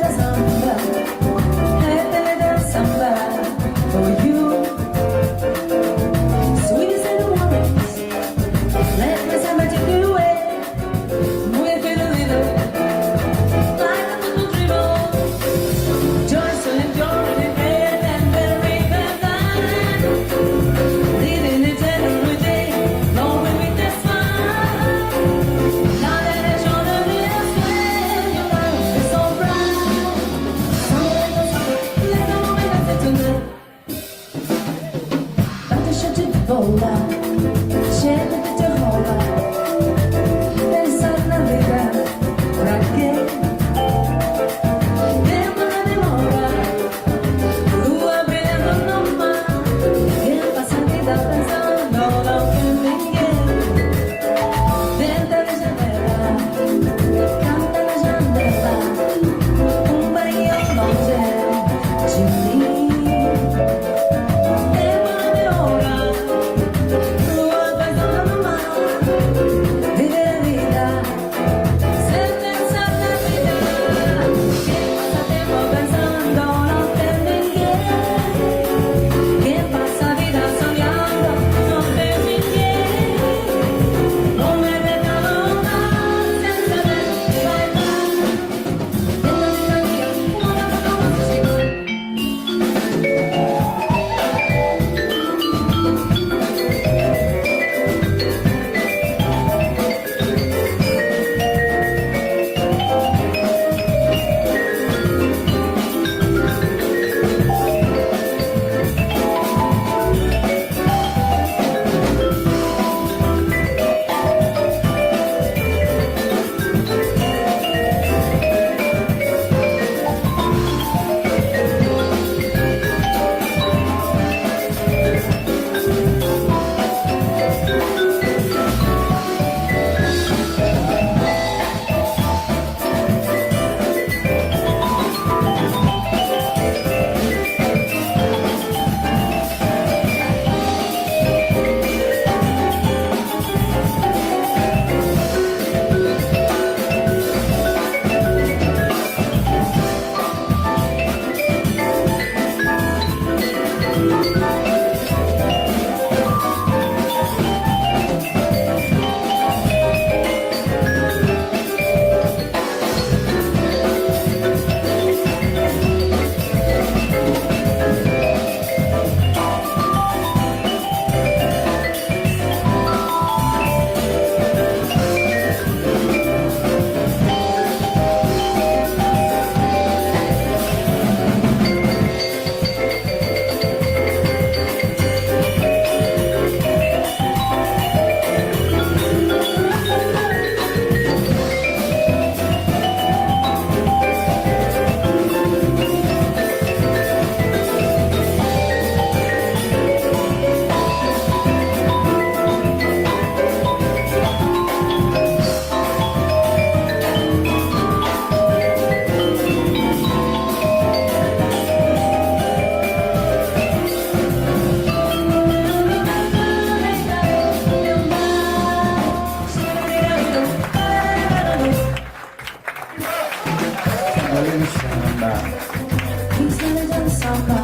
Speaker 8: samba.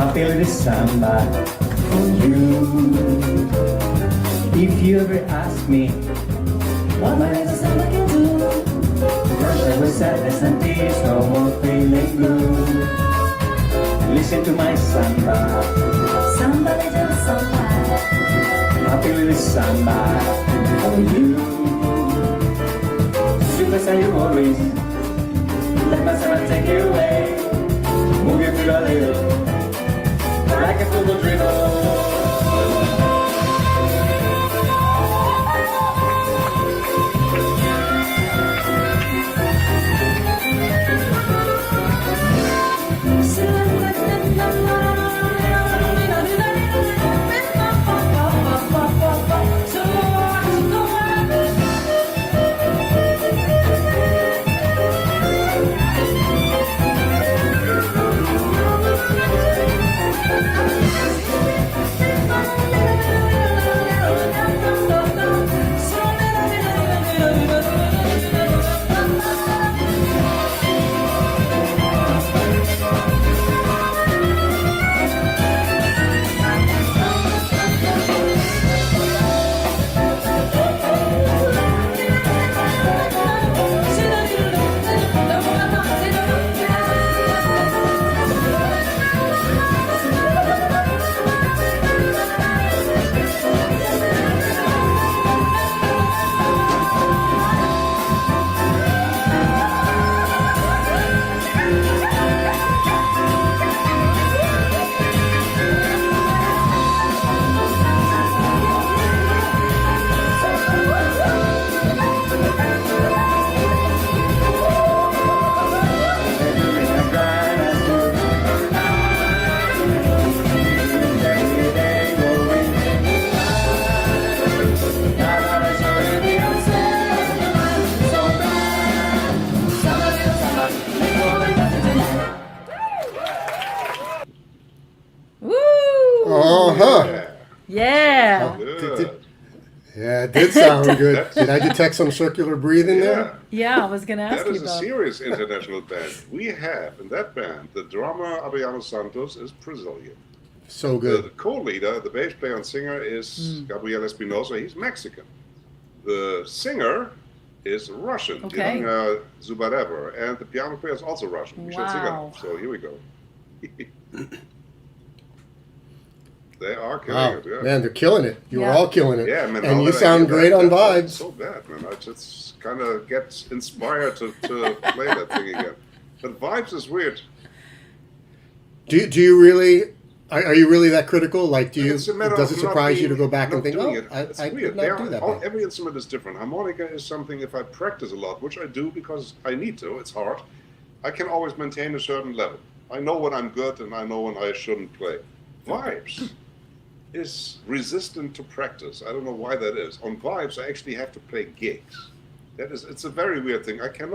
Speaker 8: I feel this samba for you. If you ever ask me what my little samba can do, first I was sadness and tears, no more feeling blue. Listen to my samba, samba little samba. I feel this samba for you. Sweet as you always, let my samba take you away. Move your feet a little, like a football dribble.
Speaker 2: Yeah.
Speaker 3: Yeah, it did sound good. Did I detect some circular breathing there?
Speaker 2: Yeah, I was going to ask
Speaker 7: That
Speaker 2: you
Speaker 7: is a
Speaker 2: about.
Speaker 7: serious international band. We have in that band, the drummer Adriano Santos is Brazilian.
Speaker 3: So
Speaker 7: The
Speaker 3: good.
Speaker 7: co-leader, the bass player and singer, is Gabriel Espinosa. He's Mexican. The singer is Russian,
Speaker 2: Okay.
Speaker 7: Zubarev, and the piano player is also Russian, Michel
Speaker 2: Wow.
Speaker 7: Tsiganov. So here we go. They are killing
Speaker 3: Wow,
Speaker 7: it, yeah.
Speaker 3: man, they're killing it. You were
Speaker 2: Yeah.
Speaker 3: all killing it.
Speaker 7: Yeah, man.
Speaker 3: And
Speaker 7: now
Speaker 3: you
Speaker 7: that I
Speaker 3: sound
Speaker 7: hear
Speaker 3: great
Speaker 7: that,
Speaker 3: on
Speaker 7: that wasn't
Speaker 3: vibes.
Speaker 7: So bad, man. I just kind of get inspired to play that thing again. But vibes is weird.
Speaker 3: Do you really? Are you really that critical? Like, do you?
Speaker 7: It's a matter
Speaker 3: Does
Speaker 7: of
Speaker 3: it
Speaker 7: not
Speaker 3: surprise you to
Speaker 7: being-
Speaker 3: go back and
Speaker 7: not
Speaker 3: think,
Speaker 7: doing
Speaker 3: oh,
Speaker 7: it. It's
Speaker 3: I
Speaker 7: weird.
Speaker 3: could not do that? bad.
Speaker 7: Every instrument is different. Harmonica is something, if I practice a lot, which I do because I need to, it's hard, I can always maintain a certain level. I know when I'm good and I know when I shouldn't play. Vibes is resistant to practice. I don't know why that is. On vibes, I actually have to play gigs. It's a very weird thing. I can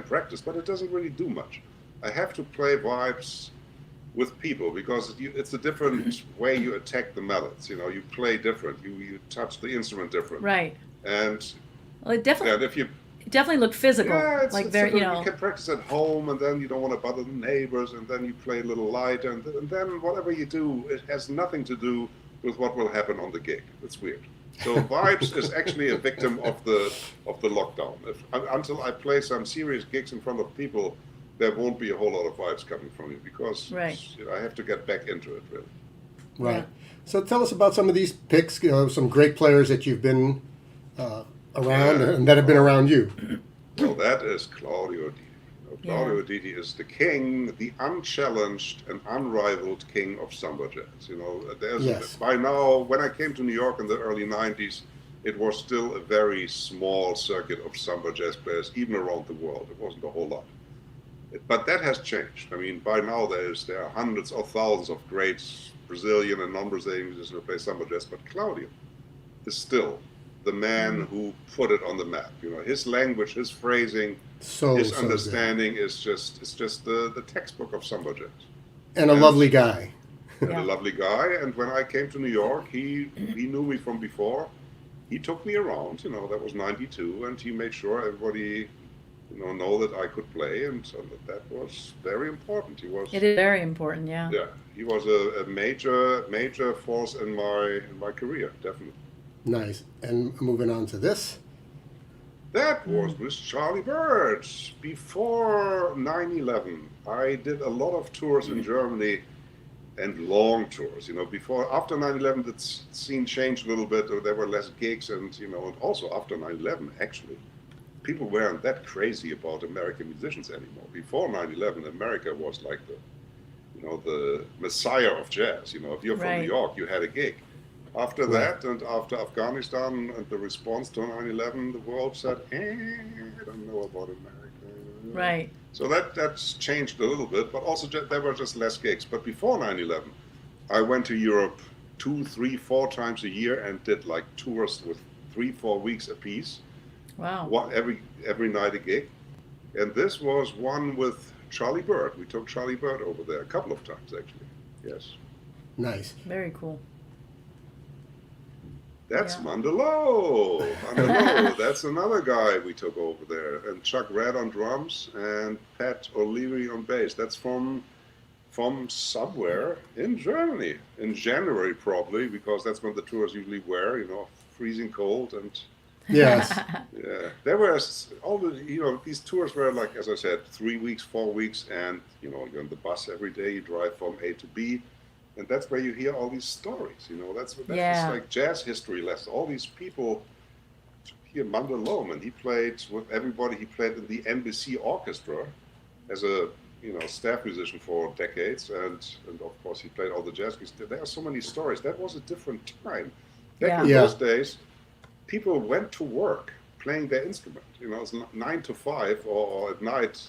Speaker 7: practice, but it doesn't really do much. I have to play vibes with people because it's a different way you attack the melodies. You know, you play different. You touch the instrument different.
Speaker 2: Right.
Speaker 7: And
Speaker 2: Well, it definitely,
Speaker 7: if you
Speaker 2: it definitely looked physical.
Speaker 7: it's
Speaker 2: very,
Speaker 7: different. You can practice at home, and then you don't want to bother the neighbors, and then you play a little light, and then whatever you do, it has nothing to do with what will happen on the gig. It's weird. So vibes is actually a victim of the lockdown. Until I play some serious gigs in front of people, there won't be a whole lot of vibes coming from you because
Speaker 2: Right.
Speaker 7: I have to get back into it really.
Speaker 3: Right.
Speaker 2: Yeah.
Speaker 3: So tell us about some of these picks. Some great players that you've been around and that have been around you.
Speaker 7: Well, that is Claudio Diti. Claudio Diti is the king, the unchallenged and unrivaled king of samba jazz.
Speaker 3: Yes.
Speaker 7: By now, when I came to New York in the early 90s, it was still a very small circuit of samba jazz players, even around the world. It wasn't a whole lot. But that has changed. I mean, by now there are hundreds of thousands of great Brazilian and non-Brazilian musicians who play samba jazz, but Claudio is still the man who put it on the map. His language, his phrasing, his understanding is just the textbook of samba jazz.
Speaker 3: And a lovely guy.
Speaker 7: And a lovely guy. And when I came to New York, he knew me from before. He took me around. That was '92, and he made sure everybody know that I could play, and so that was very important. He was.
Speaker 2: It is very important, yeah.
Speaker 7: Yeah, he was a major force in my career, definitely.
Speaker 3: Nice. And moving on to this.
Speaker 7: That was with Charlie Bird. Before 9/11, I did a lot of tours in Germany, and long tours. After 9/11, the scene changed a little bit. Or there were less gigs, and and also after 9/11, actually, people weren't that crazy about American musicians anymore. Before 9/11, America was like the messiah of jazz. If you're from New York, you had a gig. After that, and after Afghanistan and the response to 9/11, the world said, I don't know about America.
Speaker 2: Right.
Speaker 7: So that's changed a little bit, but also there were just less gigs. But before 9/11, I went to Europe 2, 3, 4 times a year and did like tours with 3-4 weeks apiece.
Speaker 2: Wow.
Speaker 7: Every night a gig. And this was one with Charlie Bird. We took Charlie Bird over there a couple of times, actually. Yes.
Speaker 3: Nice.
Speaker 2: Very cool.
Speaker 7: That's Mandelo. Mandelo. That's another guy we took over there. And Chuck Red on drums and Pat O'Leary on bass. That's from somewhere in Germany. In January, probably, because that's when the tours usually were, freezing cold. And
Speaker 3: Yes.
Speaker 7: yeah, there were all the, these tours were like, as I said, 3 weeks, 4 weeks. And, you're on the bus every day. You drive from A to B. And that's where you hear all these stories, that's just like jazz history lesson. All these people, here Mandelo, and he played with everybody. He played in the NBC orchestra as a staff musician for decades, and of course he played all the jazz music. There are so many stories. That was a different time. Back in those days, people went to work playing their instrument. It's 9 to 5 or at night,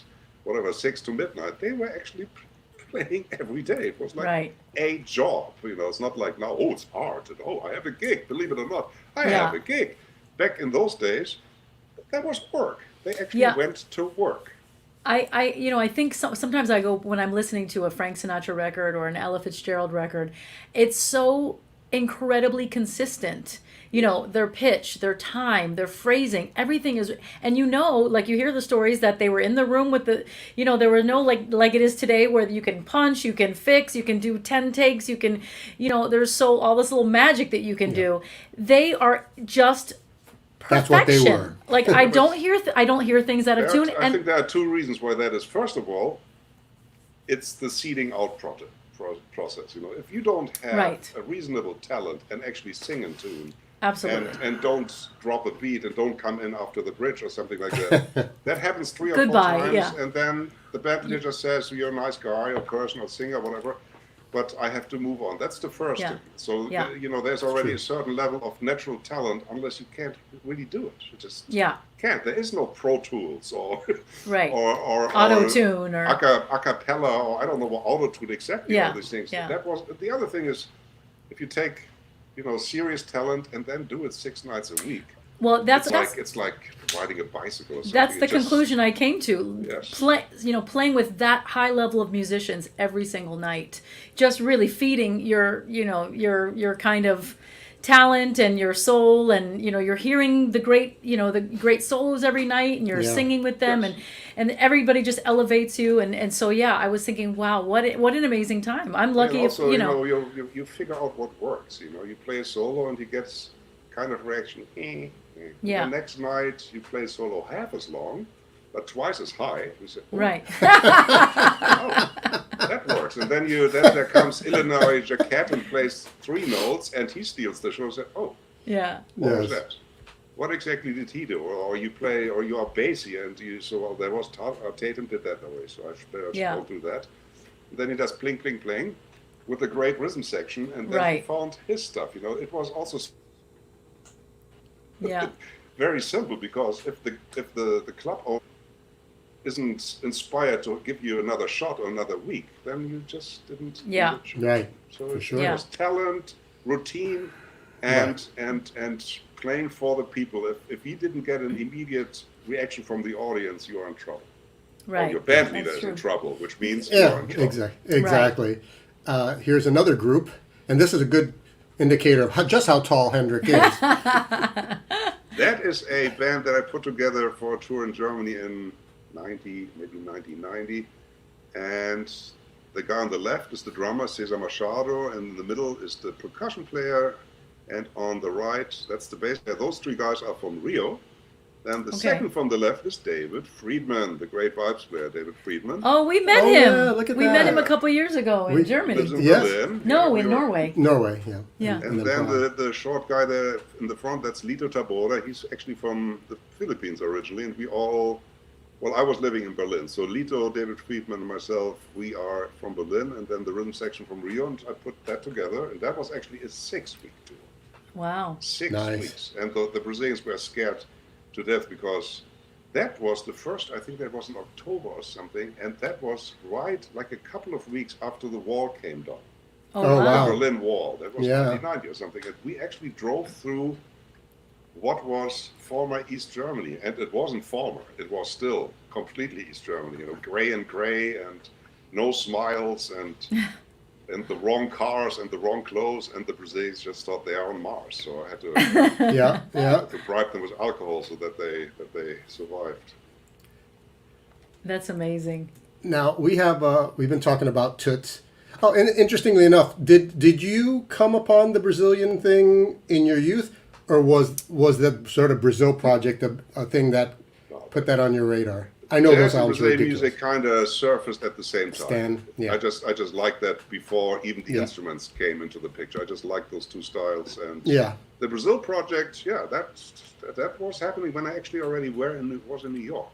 Speaker 7: whatever, 6 to midnight. They were actually playing every day. It was like a job. It's not like now, it's art, and I have a gig. Believe it or not, I have a gig. Back in those days, that was work. They actually went to work.
Speaker 2: I think sometimes I go, when I'm listening to a Frank Sinatra record or an Ella Fitzgerald record, it's so incredibly consistent. Their pitch, their time, their phrasing, everything is, and like you hear the stories that they were in the room with the, there were no like it is today where you can punch, you can fix, you can do 10 takes, you can, there's all this little magic that you can do. They are just perfection.
Speaker 3: That's what they were.
Speaker 2: Like I don't hear things out of tune.
Speaker 7: I think there are 2 reasons why that is. First of all, it's the seeding out process. If you don't have a reasonable talent and actually sing in tune,
Speaker 2: absolutely,
Speaker 7: and don't drop a beat and don't come in after the bridge or something like that. That happens 3 or 4 times, and then the band leader just says, "You're a nice guy, or person, or singer, whatever, but I have to move on." That's the first thing. So there's already a certain level of natural talent, unless you can't really do it. You just can't. There is no Pro Tools or or
Speaker 2: auto tune or
Speaker 7: a cappella, or I don't know what auto tune exactly. All these things. That was the other thing is, if you take serious talent and then do it 6 nights a week.
Speaker 2: Well,
Speaker 7: it's like riding a bicycle or something.
Speaker 2: That's the conclusion I came to.
Speaker 7: Yes.
Speaker 2: Playing with that high level of musicians every single night, just really feeding your kind of talent and your soul, and you're hearing the great solos every night, and you're singing with them, and everybody just elevates you, and so I was thinking, wow, what an amazing time. I'm lucky
Speaker 7: also, you figure out what works. You play a solo and you get kind of reaction. The next night you play a solo half as long, but twice as high. We said,
Speaker 2: right.
Speaker 7: That works. And then there comes Illinois Jacquet and plays 3 notes, and he steals the show. And said, what was that? What exactly did he do? Or you play, or you are bassy, and there was Tatum did that that way, so I don't do that. And then he does pling, pling, pling with a great rhythm section, and then he found his stuff. It was also very simple, because if the club owner isn't inspired to give you another shot or another week, then you just didn't.
Speaker 3: Right.
Speaker 7: So
Speaker 3: for sure.
Speaker 7: It was talent, routine, and playing for the people. If you didn't get an immediate reaction from the audience, you are in trouble.
Speaker 2: Right.
Speaker 7: Or your band leader is in trouble, which means you're in trouble.
Speaker 3: Exactly. Here's another group, and this is a good indicator of just how tall Hendrik is.
Speaker 7: That is a band that I put together for a tour in Germany in 90, maybe 1990. And the guy on the left is the drummer, Cesar Machado, and in the middle is the percussion player, and on the right, that's the bass player. Those three guys are from Rio. Then the second from the left is David Friedman, the great vibes player, David Friedman.
Speaker 2: Oh, we met him.
Speaker 3: Yeah, look at
Speaker 2: we
Speaker 3: that.
Speaker 2: met him a couple years ago in Germany.
Speaker 7: Lives in
Speaker 3: Yes.
Speaker 7: Berlin.
Speaker 2: No,
Speaker 7: Yeah,
Speaker 2: in Norway.
Speaker 3: Norway, yeah.
Speaker 2: Yeah.
Speaker 7: And then the short guy there in the front, that's Lito Tabora. He's actually from the Philippines originally, and we all, well, I was living in Berlin. So Lito, David Friedman, and myself, we are from Berlin, and then the rhythm section from Rio, and I put that together, and that was actually a 6-week tour.
Speaker 2: Wow.
Speaker 7: 6
Speaker 3: Nice.
Speaker 7: weeks. And the Brazilians were scared to death because that was the first, I think that was in October or something, and that was right like a couple of weeks after the wall came down.
Speaker 2: Oh,
Speaker 3: Oh,
Speaker 2: wow.
Speaker 3: wow.
Speaker 7: The Berlin Wall. That was
Speaker 3: Yeah.
Speaker 7: 1990 or something. And we actually drove through what was former East Germany. And it wasn't former. It was still completely East Germany. You know, gray and no smiles and the wrong cars and the wrong clothes. And the Brazilians just thought they are on Mars. So I had to,
Speaker 3: Yeah, yeah.
Speaker 7: to bribe them with alcohol so that they survived.
Speaker 2: That's amazing.
Speaker 3: Now we've been talking about Toots. Oh, and interestingly enough, did you come upon the Brazilian thing in your youth, or was the sort of Brazil project a thing that put that on your radar? I know those
Speaker 7: Jazz and
Speaker 3: albums were
Speaker 7: Brazilian
Speaker 3: ridiculous.
Speaker 7: music kind of surfaced at the same time.
Speaker 3: Stan, yeah.
Speaker 7: I just liked that before even the
Speaker 3: Yeah.
Speaker 7: instruments came into the picture. I just liked those two styles. And
Speaker 3: Yeah.
Speaker 7: the Brazil project, yeah, that was happening when I actually already was in New York.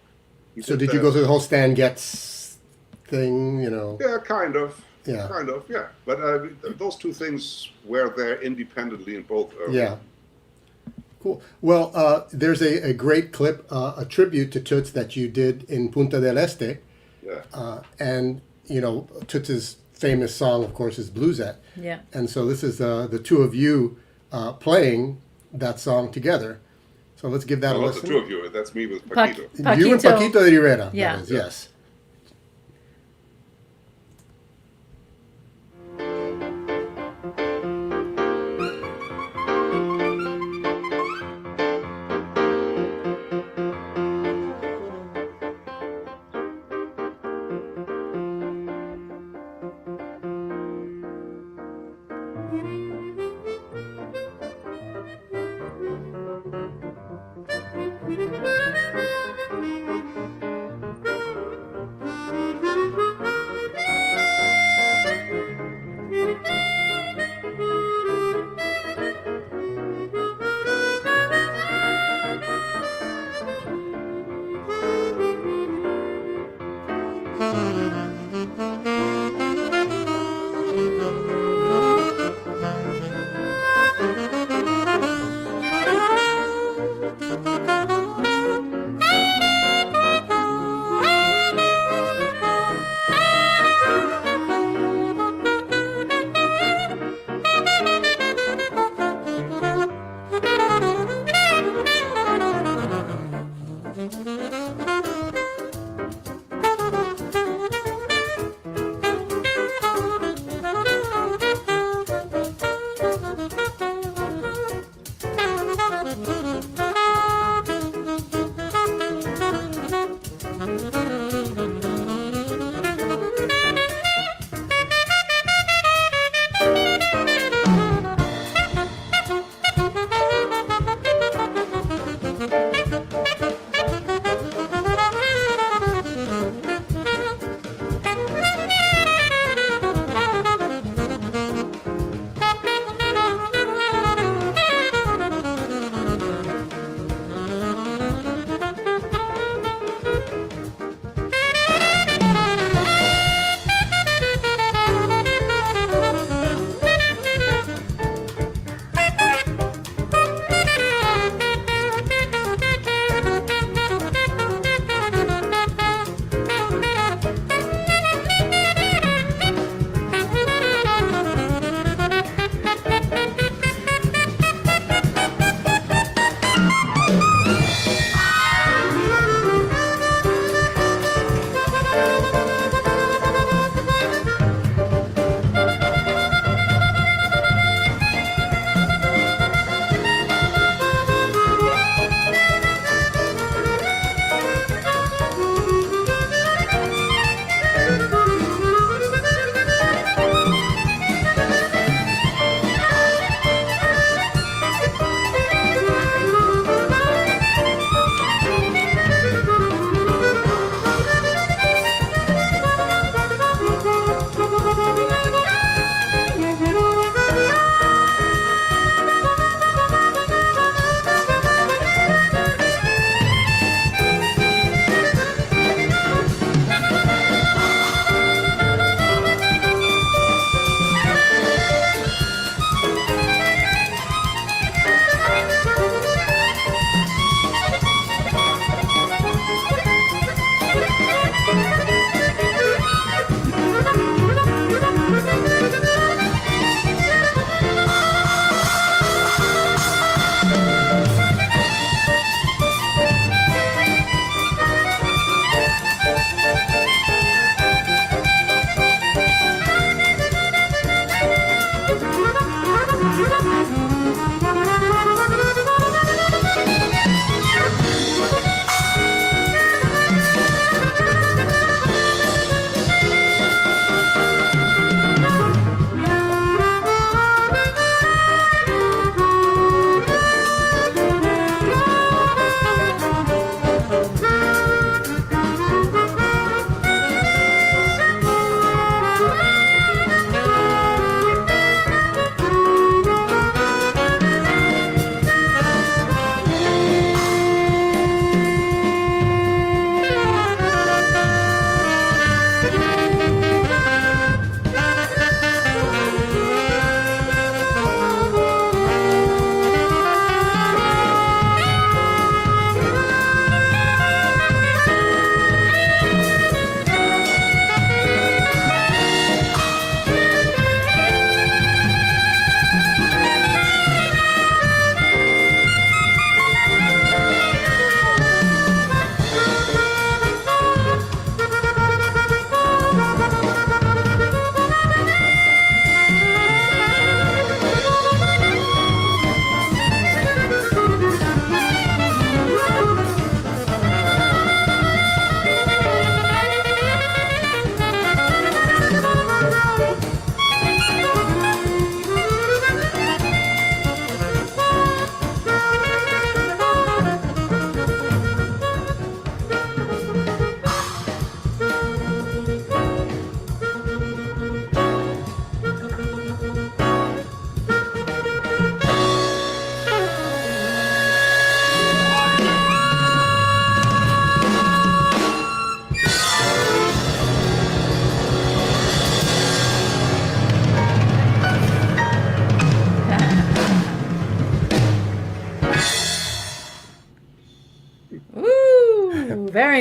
Speaker 3: So did you go through the whole Stan Getz thing? You know.
Speaker 7: Yeah, kind of.
Speaker 3: Yeah.
Speaker 7: Kind of, yeah. But those two things were there independently in both eras.
Speaker 3: Yeah. Cool. Well, there's a great clip, a tribute to Toots that you did in Punta del Este.
Speaker 7: Yeah.
Speaker 3: And, you know, Toots' famous song, of course, is Bluesette.
Speaker 2: Yeah.
Speaker 3: And so this is the two of you playing that song together. So let's give that
Speaker 7: No,
Speaker 3: a
Speaker 7: not the
Speaker 3: listen.
Speaker 7: two of you. That's me with Paquito.
Speaker 3: You and
Speaker 2: Paquito.
Speaker 3: Paquito de Rivera.
Speaker 2: Yeah.
Speaker 3: That is, yes.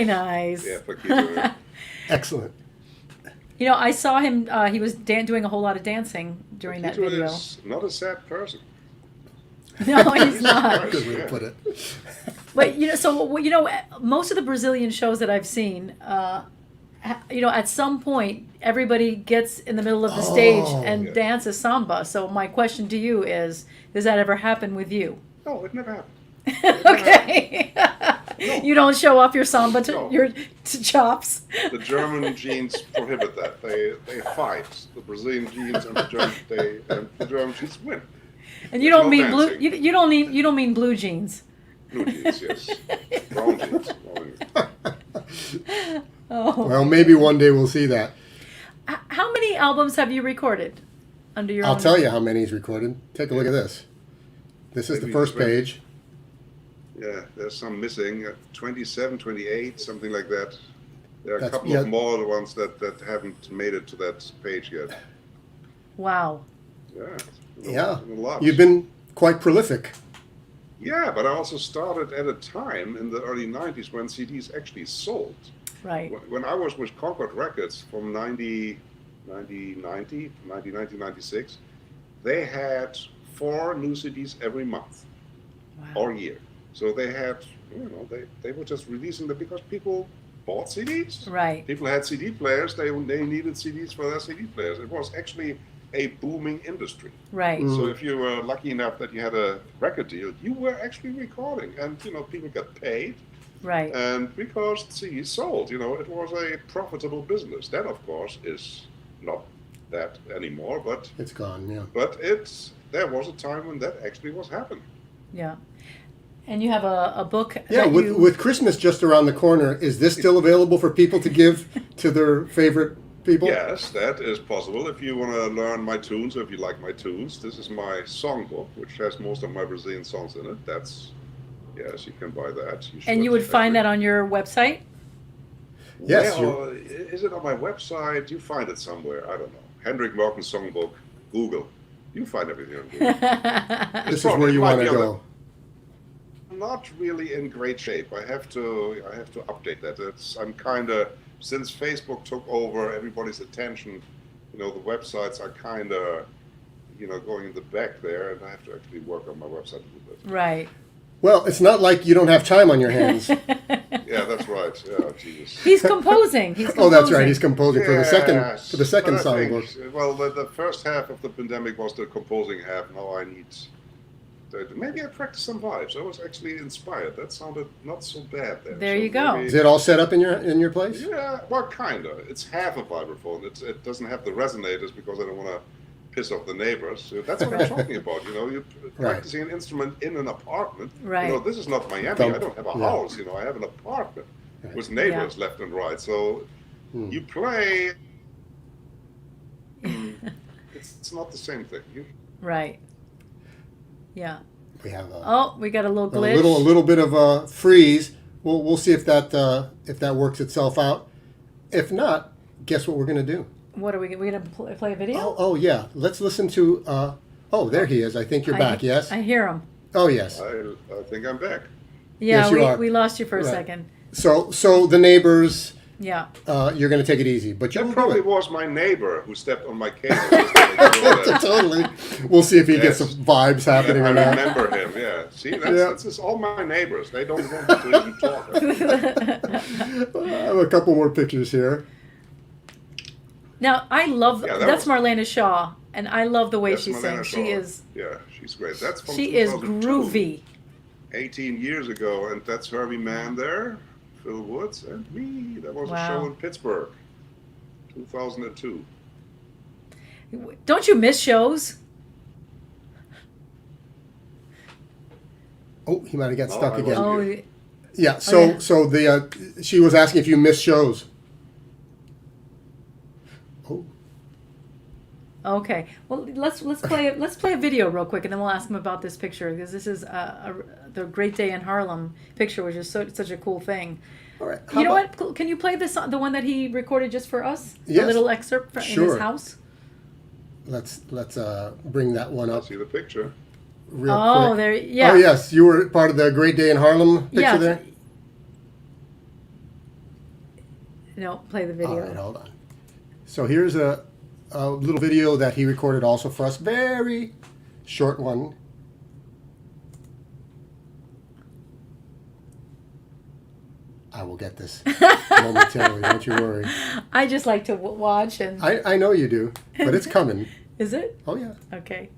Speaker 2: Very nice.
Speaker 7: Yeah, Paquito.
Speaker 3: Excellent.
Speaker 2: You know, I saw him. He was doing a whole lot of dancing during that
Speaker 7: Paquito
Speaker 2: video.
Speaker 7: is not a sad person.
Speaker 2: No, he's not.
Speaker 3: Good way to put it.
Speaker 2: But you know, so you know, most of the Brazilian shows that I've seen, you know, at some point everybody gets in the middle of the stage and
Speaker 7: Yeah.
Speaker 2: dances samba. So my question to you is, does that ever happen with you?
Speaker 7: No, it never happened.
Speaker 2: Okay. You don't show off your samba
Speaker 7: No.
Speaker 2: to chops.
Speaker 7: The German genes prohibit that. They fight. The Brazilian genes and the German genes win.
Speaker 2: And you
Speaker 7: There's
Speaker 2: don't
Speaker 7: no
Speaker 2: mean blue.
Speaker 7: dancing.
Speaker 2: You don't mean blue jeans.
Speaker 7: Blue genes, yes. Brown genes. Oh,
Speaker 2: Oh.
Speaker 3: Well, maybe one day we'll see that.
Speaker 2: How many albums have you recorded under your
Speaker 3: I'll
Speaker 2: own?
Speaker 3: tell you how many he's recorded. Take a look at this. This is the
Speaker 7: Maybe
Speaker 3: first
Speaker 7: 20.
Speaker 3: page.
Speaker 7: Yeah, there's some missing. 27, 28, something like that. There are a
Speaker 3: That's-
Speaker 7: couple
Speaker 3: yeah.
Speaker 7: of more ones that haven't made it to that page yet.
Speaker 2: Wow.
Speaker 7: Yeah.
Speaker 3: Yeah.
Speaker 7: A lot.
Speaker 3: You've been quite prolific.
Speaker 7: Yeah, but I also started at a time in the early 90s when CDs actually sold.
Speaker 2: Right.
Speaker 7: When I was with Concord Records from 1996, they had 4 new CDs every month
Speaker 2: Wow.
Speaker 7: or year. So they had, you know, they were just releasing them because people bought CDs.
Speaker 2: Right.
Speaker 7: People had CD players. They needed CDs for their CD players. It was actually a booming industry.
Speaker 2: Right.
Speaker 7: So if you were lucky enough that you had a record deal, you were actually recording, and you know people got paid.
Speaker 2: Right.
Speaker 7: And because CDs sold, you know, it was a profitable business. That, of course, is not that anymore. But
Speaker 3: It's gone, yeah.
Speaker 7: there was a time when that actually was happening.
Speaker 2: Yeah. And you have a book.
Speaker 3: Yeah,
Speaker 2: that
Speaker 3: with,
Speaker 2: you,
Speaker 3: with Christmas just around the corner, is this still available for people to give to their favorite people?
Speaker 7: Yes, that is possible. If you want to learn my tunes, or if you like my tunes, this is my songbook, which has most of my Brazilian songs in it. Yes, you can buy that.
Speaker 2: and you would find that on your website.
Speaker 3: Yes,
Speaker 7: Well, is it on my website? You find it somewhere. I don't know. Hendrik Meurkens songbook. Google. You find everything on Google.
Speaker 3: This is where you want to go.
Speaker 7: I'm not really in great shape. I have to update that. I'm kind of, since Facebook took over everybody's attention, you know, the websites are kind of, you know, going in the back there, and I have to actually work on my website a little bit.
Speaker 2: Right.
Speaker 3: Well, it's not like you don't have time on your hands.
Speaker 7: Yeah, that's right. Yeah, Jesus.
Speaker 2: He's composing. He's composing.
Speaker 3: Oh, that's right. He's composing for the second
Speaker 7: Yes,
Speaker 3: songbook.
Speaker 7: but I think, well, the first half of the pandemic was the composing half. Now I need maybe I practiced some vibes. I was actually inspired. That sounded not so bad.
Speaker 2: There you go.
Speaker 3: Is it all set up in your place?
Speaker 7: Yeah, well, kind of. It's half a vibraphone. It doesn't have the resonators because I don't want to piss off the neighbors. So that's what I'm talking about. You know, you're practicing an instrument in an apartment.
Speaker 2: Right.
Speaker 7: You know, this is not Miami. I don't have a house. You know, I have an apartment with neighbors left and right. So you play. It's not the same thing.
Speaker 2: Right. Yeah.
Speaker 3: We have
Speaker 2: We got a little glitch.
Speaker 3: a little bit of a freeze. We'll see if that works itself out. If not, guess what we're going to do?
Speaker 2: What are we going to play a video?
Speaker 3: Oh yeah, let's listen to. There he is. I think you're back. Yes.
Speaker 2: I hear him.
Speaker 3: Oh yes.
Speaker 7: I think I'm back.
Speaker 2: Yeah,
Speaker 3: Yes, you are.
Speaker 2: we lost you for a
Speaker 3: Right.
Speaker 2: second.
Speaker 3: So the neighbors.
Speaker 2: Yeah.
Speaker 3: You're going to take it easy, but you
Speaker 7: That
Speaker 3: will do
Speaker 7: probably
Speaker 3: it.
Speaker 7: was my neighbor who stepped on my cable.
Speaker 3: Totally. We'll see if he gets
Speaker 7: Yes.
Speaker 3: some vibes happening
Speaker 7: I
Speaker 3: or not.
Speaker 7: remember him, yeah. See, that's just all my neighbors. They don't want to even talk.
Speaker 3: I have a couple more pictures here.
Speaker 2: Now I love
Speaker 7: Yeah,
Speaker 2: that's
Speaker 7: was-
Speaker 2: Marlena Shaw, and I love the way
Speaker 7: That's
Speaker 2: she
Speaker 7: Marlena
Speaker 2: sings.
Speaker 7: Shaw.
Speaker 2: She is
Speaker 7: Yeah, she's great. That's from
Speaker 2: she is
Speaker 7: 2002,
Speaker 2: groovy.
Speaker 7: 18 years ago, and that's Herbie Mann there, Phil Woods, and me. That was a
Speaker 2: Wow.
Speaker 7: show in Pittsburgh, 2002.
Speaker 2: Don't you miss shows?
Speaker 3: Oh, he might have got stuck
Speaker 7: I
Speaker 3: again.
Speaker 7: wasn't.
Speaker 2: Oh,
Speaker 3: Yeah.
Speaker 2: yeah.
Speaker 3: So the she was asking if you miss shows. Oh.
Speaker 2: okay. Well, let's play a video real quick, and then we'll ask him about this picture because this is the Great Day in Harlem picture, which is such a cool thing.
Speaker 3: All right.
Speaker 2: You know what? Can you play this the one that he recorded just for us?
Speaker 3: Yes.
Speaker 2: A little excerpt in
Speaker 3: Sure.
Speaker 2: his house.
Speaker 3: Let's bring that one
Speaker 7: I
Speaker 3: up
Speaker 7: see the picture.
Speaker 3: real
Speaker 2: Oh,
Speaker 3: quick.
Speaker 2: there. Yeah.
Speaker 3: Oh yes, you were part of the Great Day in Harlem picture
Speaker 2: Yeah.
Speaker 3: there.
Speaker 2: No, play the
Speaker 3: All
Speaker 2: video.
Speaker 3: right, hold on. So here's a little video that he recorded also for us. Very short one. I will get this momentarily. Don't you worry.
Speaker 2: I just like to watch and.
Speaker 3: I know you do, but it's coming.
Speaker 2: Is it?
Speaker 3: Oh, yeah.
Speaker 2: Okay.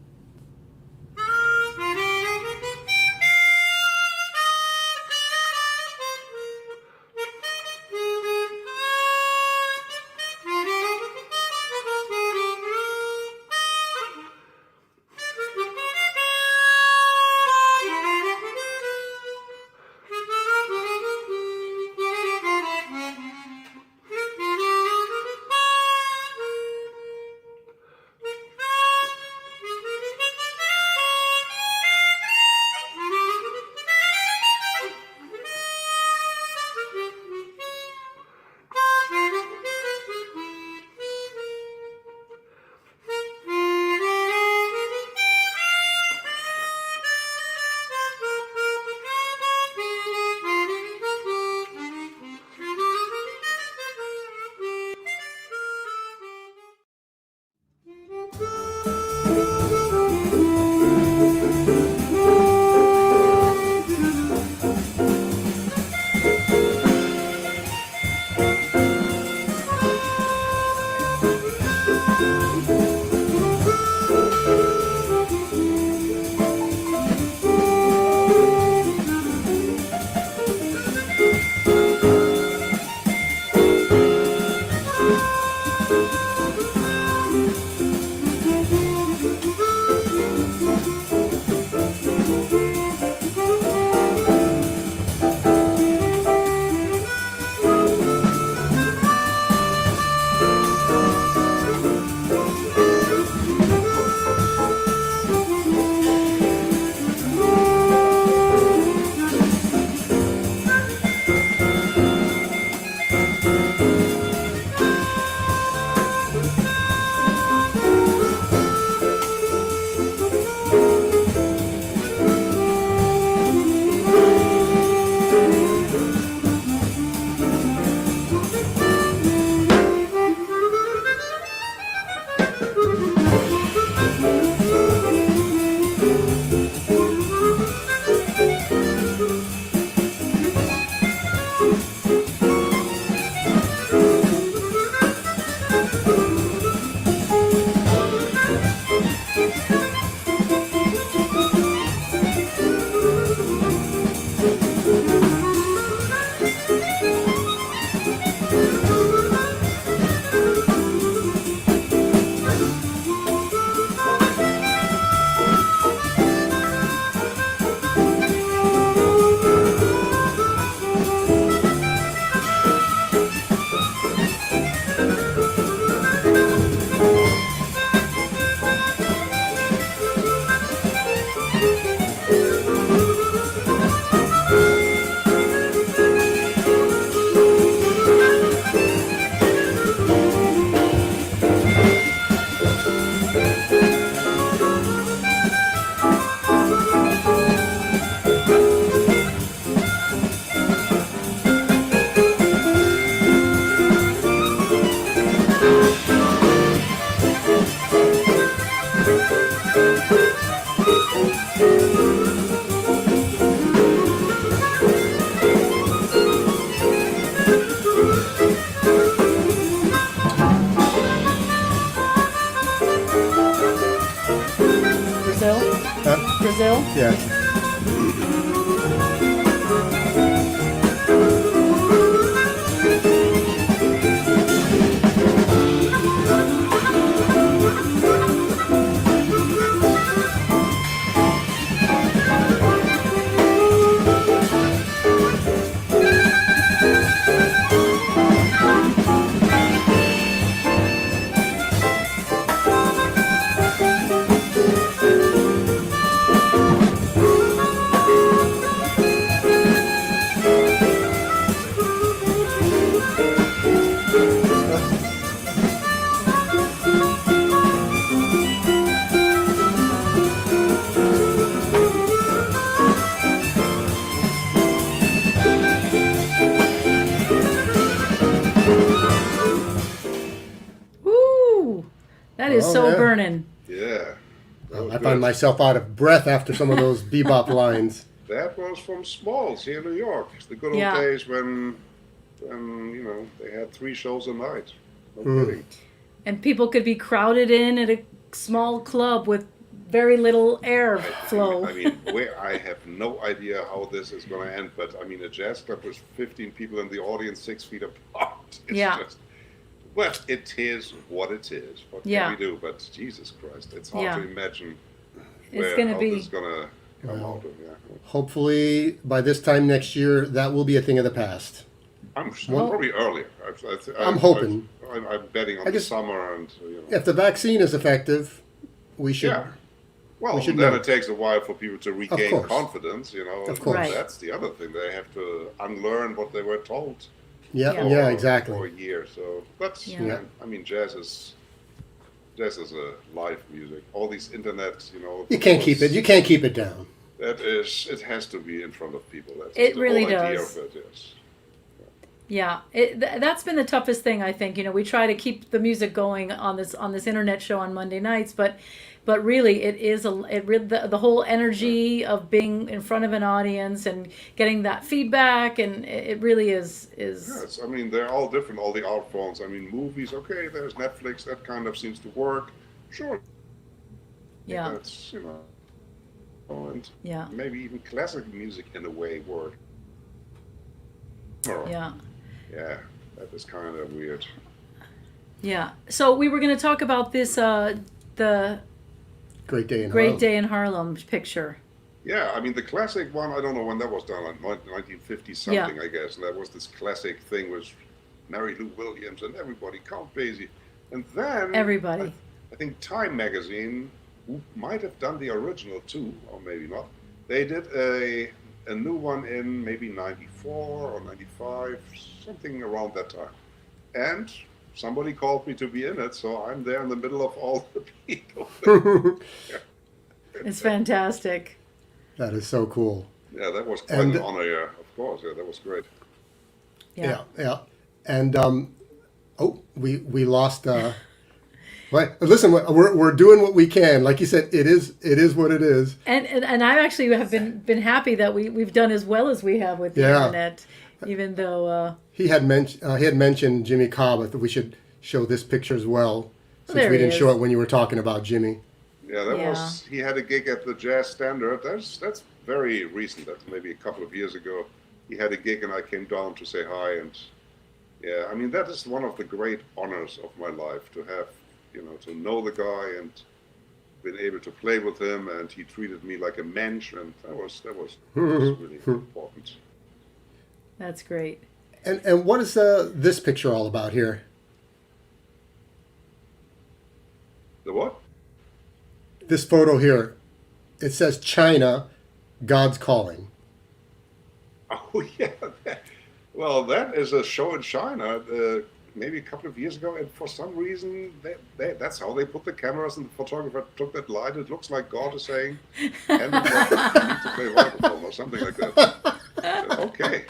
Speaker 2: Brazil?
Speaker 3: Yeah.
Speaker 2: is
Speaker 3: Oh,
Speaker 2: so
Speaker 3: yeah.
Speaker 2: burning.
Speaker 7: Yeah. That was
Speaker 3: I
Speaker 7: good.
Speaker 3: find myself out of breath after some of those bebop lines.
Speaker 7: That was from Smalls here in New York. It's the good old
Speaker 2: Yeah.
Speaker 7: days when they had 3 shows a night. No kidding.
Speaker 2: And people could be crowded in at a small club with very little air flow.
Speaker 7: I mean, I have no idea how this is going to end, but I mean, a jazz club with 15 people in the audience, 6 feet apart. It's
Speaker 2: Yeah.
Speaker 7: But it is what it is. What can
Speaker 2: Yeah.
Speaker 7: we do? But Jesus Christ, it's hard
Speaker 2: Yeah.
Speaker 7: to imagine
Speaker 2: It's going to
Speaker 7: how
Speaker 2: be.
Speaker 7: this is going to come out of. Yeah.
Speaker 3: Hopefully, by this time next year, that will be a thing of the past.
Speaker 7: I'm probably earlier.
Speaker 3: I'm hoping.
Speaker 7: I'm betting on
Speaker 3: I
Speaker 7: the
Speaker 3: guess-
Speaker 7: summer, and
Speaker 3: If the vaccine is effective, we should.
Speaker 7: yeah. Well,
Speaker 3: we should
Speaker 7: then
Speaker 3: know.
Speaker 7: it takes a while for people to regain
Speaker 3: course.
Speaker 7: confidence,
Speaker 3: Of
Speaker 7: and
Speaker 3: course.
Speaker 2: Right.
Speaker 7: that's the other thing. They have to unlearn what they were told
Speaker 3: Yeah,
Speaker 2: Yeah.
Speaker 3: yeah,
Speaker 7: for a
Speaker 3: exactly.
Speaker 7: year. So, but
Speaker 2: Yeah.
Speaker 7: I mean, jazz is a live music. All these internet,
Speaker 3: You can't keep it. You can't keep it down.
Speaker 7: It has to be in front of people. That's
Speaker 2: It
Speaker 7: the
Speaker 2: really
Speaker 7: whole idea
Speaker 2: does.
Speaker 7: of it, yes.
Speaker 2: Yeah, that's been the toughest thing, I think. We try to keep the music going on this internet show on Monday nights, but really the whole energy of being in front of an audience and getting that feedback, and it really is.
Speaker 7: Yes, I mean, they're all different, all the art forms. I mean, movies, okay, there's Netflix, that kind of seems to work. Sure.
Speaker 2: Yeah,
Speaker 7: That's, and
Speaker 2: yeah,
Speaker 7: maybe even classical music in a way work. Or,
Speaker 2: yeah.
Speaker 7: Yeah, that is kind of weird.
Speaker 2: Yeah. So we were going to talk about this the
Speaker 3: Great day in
Speaker 2: Great
Speaker 3: Harlem.
Speaker 2: Day in Harlem picture.
Speaker 7: Yeah, I mean, the classic one, I don't know when that was done, like 1950 something,
Speaker 2: Yeah.
Speaker 7: I guess. And that was this classic thing with Mary Lou Williams and everybody, Count Basie. And then
Speaker 2: Everybody.
Speaker 7: I think Time magazine, who might have done the original too, or maybe not. They did a new one in maybe 94 or 95, something around that time. And somebody called me to be in it, so I'm there in the middle of all the people.
Speaker 2: It's fantastic.
Speaker 3: That is so cool.
Speaker 7: Yeah, that was quite
Speaker 3: And-
Speaker 7: an honor, yeah, of course. Yeah, that was great.
Speaker 2: Yeah.
Speaker 3: Yeah. And we lost. But listen, we're doing what we can. Like you said, it is what it is.
Speaker 2: And I actually have been happy that we've done as well as we have with the
Speaker 3: Yeah.
Speaker 2: internet, even though
Speaker 3: He had mentioned Jimmy Cobb. I thought we should show this picture as well, since
Speaker 2: There
Speaker 3: we
Speaker 2: he
Speaker 3: didn't
Speaker 2: is.
Speaker 3: show it when you were talking about Jimmy.
Speaker 7: Yeah, he had a gig at the Jazz Standard. That's very recent. That's maybe a couple of years ago. He had a gig and I came down to say hi. And yeah, I mean, that is one of the great honors of my life, to have, to know the guy and been able to play with him, and he treated me like a mensch, and that was really important.
Speaker 2: that's great.
Speaker 3: And what is this picture all about here?
Speaker 7: The what?
Speaker 3: This photo here, it says China, God's calling.
Speaker 7: Oh, yeah. That is a show in China maybe a couple of years ago, and for some reason, that's how they put the cameras, and the photographer took that light. It looks like God is saying, and you need to play vibraphone or something like that. Okay.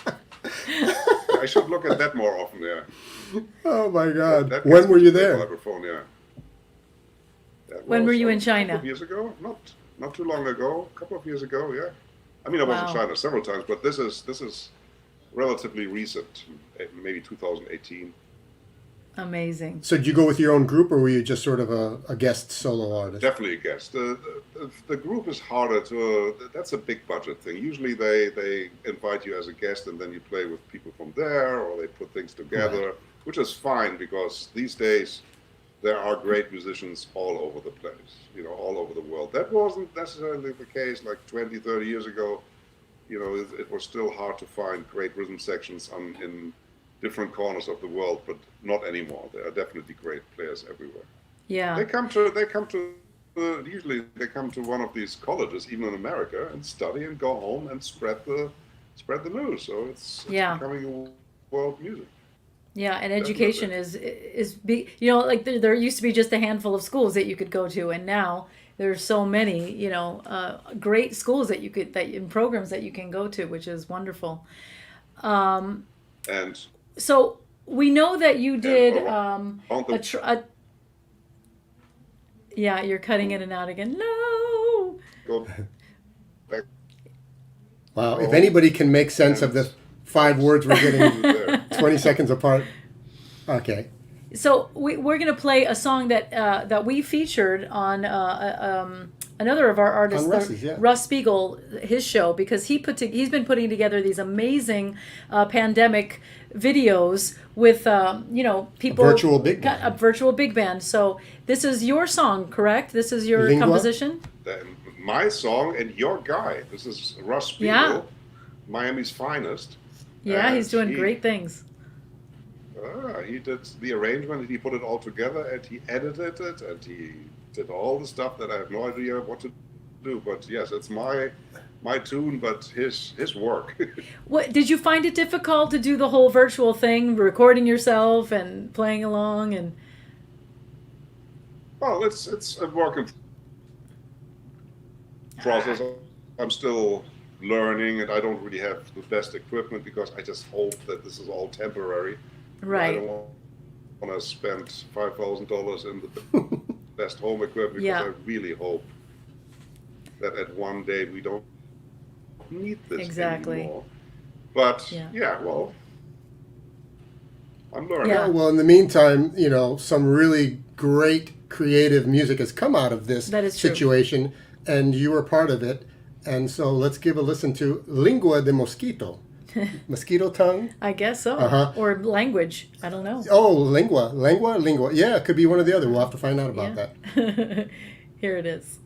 Speaker 7: I should look at that more often, yeah.
Speaker 3: Oh my God!
Speaker 7: That
Speaker 3: When
Speaker 7: gets
Speaker 3: were
Speaker 7: me
Speaker 3: you
Speaker 7: to play
Speaker 3: there?
Speaker 7: vibraphone, yeah. That
Speaker 2: When
Speaker 7: was
Speaker 2: were you in
Speaker 7: a couple
Speaker 2: China?
Speaker 7: of years ago? Not too long ago. A couple of years ago, yeah. I mean, I was in
Speaker 2: Wow.
Speaker 7: China several times, but this is relatively recent, maybe 2018.
Speaker 2: Amazing.
Speaker 3: So did you go with your own group, or were you just sort of a guest solo artist?
Speaker 7: Definitely a guest. The group is harder to. That's a big budget thing. Usually they invite you as a guest, and then you play with people from there, or they put things together, which is fine, because these days there are great musicians all over the place, all over the world. That wasn't necessarily the case like 20, 30 years ago. It was still hard to find great rhythm sections in different corners of the world, but not anymore. There are definitely great players everywhere.
Speaker 2: Yeah.
Speaker 7: They come to usually they come to one of these colleges, even in America, and study and go home and spread the news. So it's becoming a world music.
Speaker 2: Yeah, and education is like there used to be just a handful of schools that you could go to, and now there's so many, great schools and programs that you can go to, which is wonderful.
Speaker 7: And
Speaker 2: So we know that you did
Speaker 7: around the-
Speaker 2: Yeah, you're cutting in and out again. No.
Speaker 7: Go back
Speaker 3: Wow, if anybody can make sense of the 5 words we're getting
Speaker 7: there.
Speaker 3: 20 seconds apart. Okay.
Speaker 2: So we're going to play a song that that we featured on another of our artists,
Speaker 3: On Russ's, yeah.
Speaker 2: Russ Spiegel, his show, because he's been putting together these amazing pandemic videos with people,
Speaker 3: virtual big band.
Speaker 2: a virtual big band. So this is your song, correct? This is your
Speaker 3: Lingua?
Speaker 2: composition.
Speaker 7: My song and your guy. This is Russ Spiegel,
Speaker 2: Yeah.
Speaker 7: Miami's finest.
Speaker 2: Yeah,
Speaker 7: And
Speaker 2: he's doing
Speaker 7: he-
Speaker 2: great things.
Speaker 7: He did the arrangement, and he put it all together, and he edited it, and he did all the stuff that I have no idea what to do. But yes, it's my tune, but his work.
Speaker 2: What did you find it difficult to do the whole virtual thing, recording yourself and playing along and?
Speaker 7: Well, it's a work in process. I'm still learning, and I don't really have the best equipment because I just hope that this is all temporary. I
Speaker 2: Right.
Speaker 7: don't want to spend $5,000 in the best home equipment because
Speaker 2: Yeah.
Speaker 7: I really hope that at one day we don't need this
Speaker 2: Exactly.
Speaker 7: anymore. But
Speaker 2: Yeah.
Speaker 7: yeah, well, I'm learning.
Speaker 2: Yeah.
Speaker 3: Well, in the meantime, some really great creative music has come out of this
Speaker 2: That is true.
Speaker 3: situation, and you were part of it. And so let's give a listen to Lingua de Mosquito. Mosquito tongue?
Speaker 2: I guess so.
Speaker 3: Uh-huh.
Speaker 2: Or language. I don't know.
Speaker 3: Oh, lingua. Yeah, it could be one or the other. We'll have to find out about that.
Speaker 2: that. Here it is.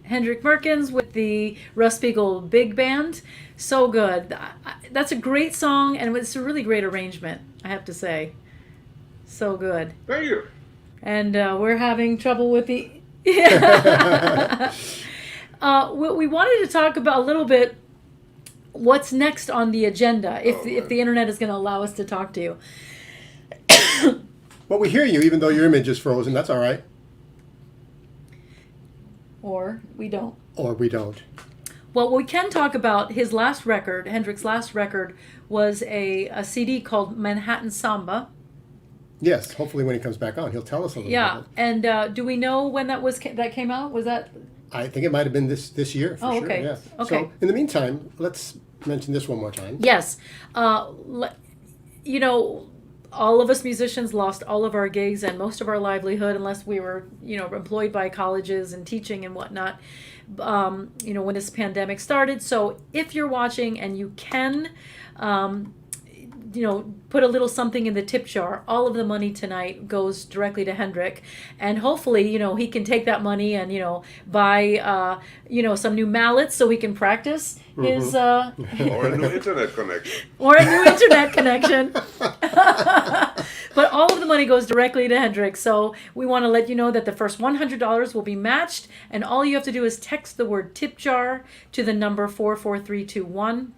Speaker 2: Hendrik Meurkens with the Russ Spiegel Big Band. So good. That's a great song, and it's a really great arrangement, I have to say. So good.
Speaker 7: Thank you.
Speaker 2: And we're having trouble with the... Yeah. We wanted to talk about a little bit what's next on the agenda, if the internet is going to allow us to talk to you.
Speaker 3: But we hear you, even though your image is frozen. That's all right.
Speaker 2: Or we don't.
Speaker 3: Or we don't.
Speaker 2: Well, we can talk about his last record. Hendrik's last record was a CD called Manhattan Samba.
Speaker 3: Yes, hopefully when he comes back on, he'll tell us a little
Speaker 2: Yeah,
Speaker 3: bit.
Speaker 2: and do we know when that came out? Was that...
Speaker 3: I think it might have been this year, for sure.
Speaker 2: Okay.
Speaker 3: Yeah.
Speaker 2: Okay.
Speaker 3: So, in the meantime, let's mention this one more time.
Speaker 2: Yes. You know, all of us musicians lost all of our gigs and most of our livelihood unless we were, employed by colleges and teaching and whatnot, when this pandemic started. So if you're watching and you can, put a little something in the tip jar, all of the money tonight goes directly to Hendrik. And hopefully, he can take that money and, buy, some new mallets so he can practice his...
Speaker 7: Or a new internet connection.
Speaker 2: Or a new internet connection. But all of the money goes directly to Hendrik. So we want to let you know that the first $100 will be matched. And all you have to do is text the word tip jar to the number 44321.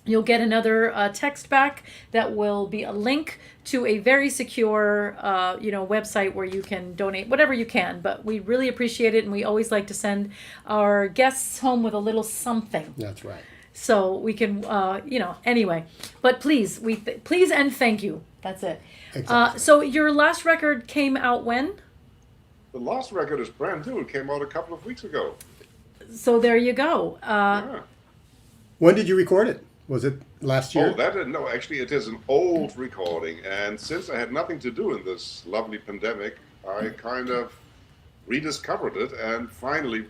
Speaker 2: You'll get another text back that will be a link to a very secure, website where you can donate whatever you can. But we really appreciate it, and we always like to send our guests home with a little something.
Speaker 3: That's right.
Speaker 2: So we can, anyway. But please, please and thank you. That's it.
Speaker 3: Exactly.
Speaker 2: So your last record came out when?
Speaker 7: The last record is brand new. It came out a couple of weeks ago.
Speaker 2: So there you go.
Speaker 7: Yeah.
Speaker 3: When did you record it? Was it last year?
Speaker 7: No, actually it is an old recording, and since I had nothing to do in this lovely pandemic, I kind of rediscovered it and finally,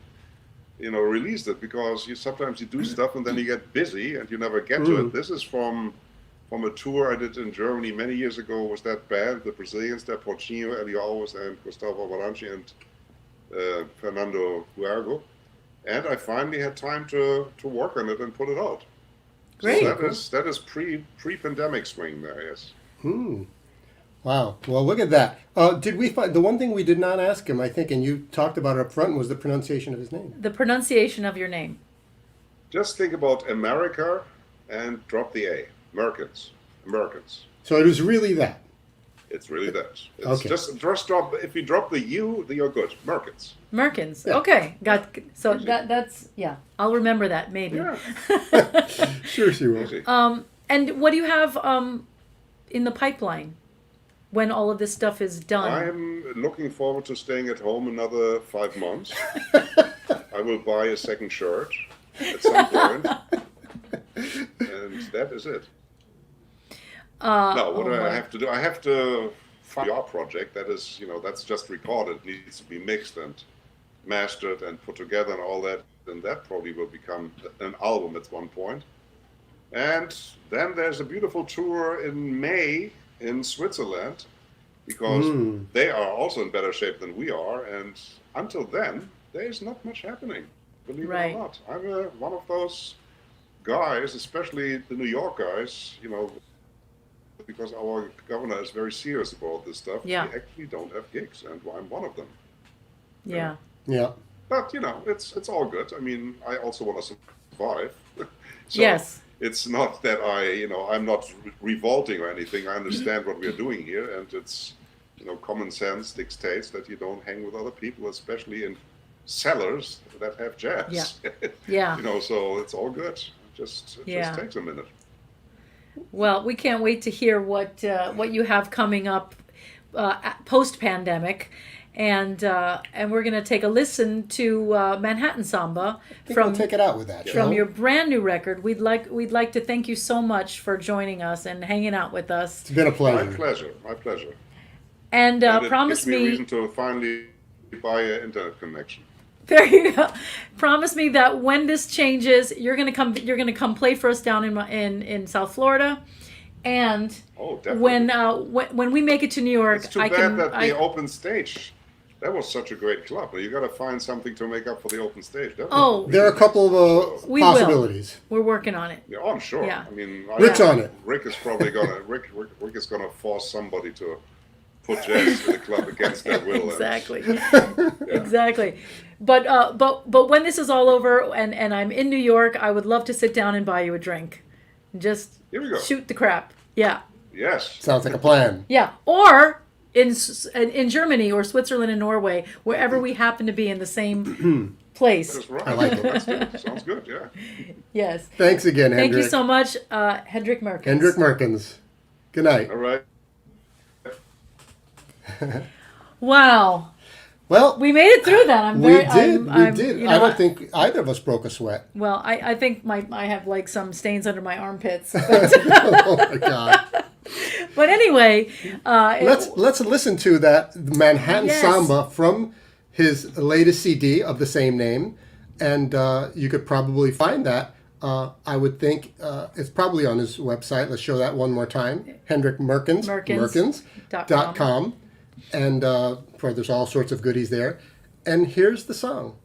Speaker 7: released it, because sometimes you do stuff and then you get busy and you never get to it. This is from a tour I did in Germany many years ago with that band, the Brazilians, there, Portinho, Elio Alves, and Gustavo Avalanche, and Fernando Huergo. And I finally had time to work on it and put it out.
Speaker 2: Great.
Speaker 7: So that is pre-pandemic swing there, yes.
Speaker 3: Wow. Well, look at that. Did we find the one thing we did not ask him, I think, and you talked about it up front, was the pronunciation of his name?
Speaker 2: The pronunciation of your name.
Speaker 7: Just think about America and drop the A. Meurkens.
Speaker 3: So it was really that.
Speaker 7: It's really that. It's
Speaker 3: Okay.
Speaker 7: just drop. If you drop the U, then you're good. Meurkens.
Speaker 2: Meurkens.
Speaker 3: Yeah.
Speaker 2: Okay. So that's yeah. I'll remember that maybe.
Speaker 7: Yeah.
Speaker 3: Sure she will.
Speaker 7: Easy.
Speaker 2: And what do you have in the pipeline when all of this stuff is done?
Speaker 7: I'm looking forward to staying at home another 5 months. I will buy a second shirt at some point, and that is it. No, what do I have to do? I have to find your project. That is, that's just recorded. It needs to be mixed and mastered and put together and all that. And that probably will become an album at one point. And then there's a beautiful tour in May in Switzerland, because they are also in better shape than we are. And until then, there's not much happening, believe it or not. I'm one of those guys, especially the New York guys, because our governor is very serious about this stuff.
Speaker 2: Yeah.
Speaker 7: We actually don't have gigs, and I'm one of them.
Speaker 2: Yeah.
Speaker 3: Yeah.
Speaker 7: But it's all good. I mean, I also want to survive. So
Speaker 2: Yes.
Speaker 7: It's not that I'm not revolting or anything. I understand what we're doing here, and it's common sense dictates that you don't hang with other people, especially in cellars that have jazz.
Speaker 2: Yeah.
Speaker 7: So it's all good. It just takes a minute.
Speaker 2: Well, we can't wait to hear what you have coming up post-pandemic, and we're going to take a listen to Manhattan Samba
Speaker 3: We'll take it out with that.
Speaker 2: from your brand new record. We'd like to thank you so much for joining us and hanging out with us.
Speaker 3: It's been a pleasure.
Speaker 7: My pleasure.
Speaker 2: And
Speaker 7: And it
Speaker 2: promise
Speaker 7: gives me a
Speaker 2: me.
Speaker 7: reason to finally buy an internet connection.
Speaker 2: There you go. Promise me that when this changes, you're gonna come play for us down in South Florida, and
Speaker 7: Oh, definitely.
Speaker 2: when we make it to New York,
Speaker 7: It's too bad that the open stage That was such a great club. You got to find something to make up for the open stage.
Speaker 2: Oh,
Speaker 3: There are a couple of
Speaker 2: we will.
Speaker 3: possibilities.
Speaker 2: We're working on it.
Speaker 7: Yeah, I'm sure.
Speaker 2: Yeah.
Speaker 7: I mean,
Speaker 3: Rick's on it.
Speaker 7: Rick is probably gonna Rick is gonna force somebody to put jazz in the club against their will.
Speaker 2: Exactly. Exactly. But when this is all over and I'm in New York, I would love to sit down and buy you a drink. Just
Speaker 7: Here we go.
Speaker 2: shoot the crap. Yeah.
Speaker 7: Yes.
Speaker 3: Sounds like a plan.
Speaker 2: Yeah. Or in Germany or Switzerland and Norway, wherever we happen to be in the same place.
Speaker 7: That's right.
Speaker 3: I like it.
Speaker 7: That's good. Sounds good. Yeah.
Speaker 2: Yes.
Speaker 3: Thanks again, Hendrik.
Speaker 2: Thank you so much, Hendrik Meurkens.
Speaker 3: Hendrik Meurkens. Good night.
Speaker 7: All right.
Speaker 2: Wow.
Speaker 3: Well,
Speaker 2: We made it through that.
Speaker 3: we did. We did.
Speaker 2: You
Speaker 3: I
Speaker 2: know,
Speaker 3: don't think either of us broke a sweat.
Speaker 2: Well, I think I have like some stains under my armpits.
Speaker 3: Oh my God.
Speaker 2: But anyway,
Speaker 3: Let's listen to that Manhattan
Speaker 2: Yes.
Speaker 3: Samba from his latest CD of the same name, and you could probably find that. I would think it's probably on his website. Let's show that one more time. Hendrik Meurkens.
Speaker 2: Meurkens.com.
Speaker 3: And there's all sorts of goodies there. And here's the song.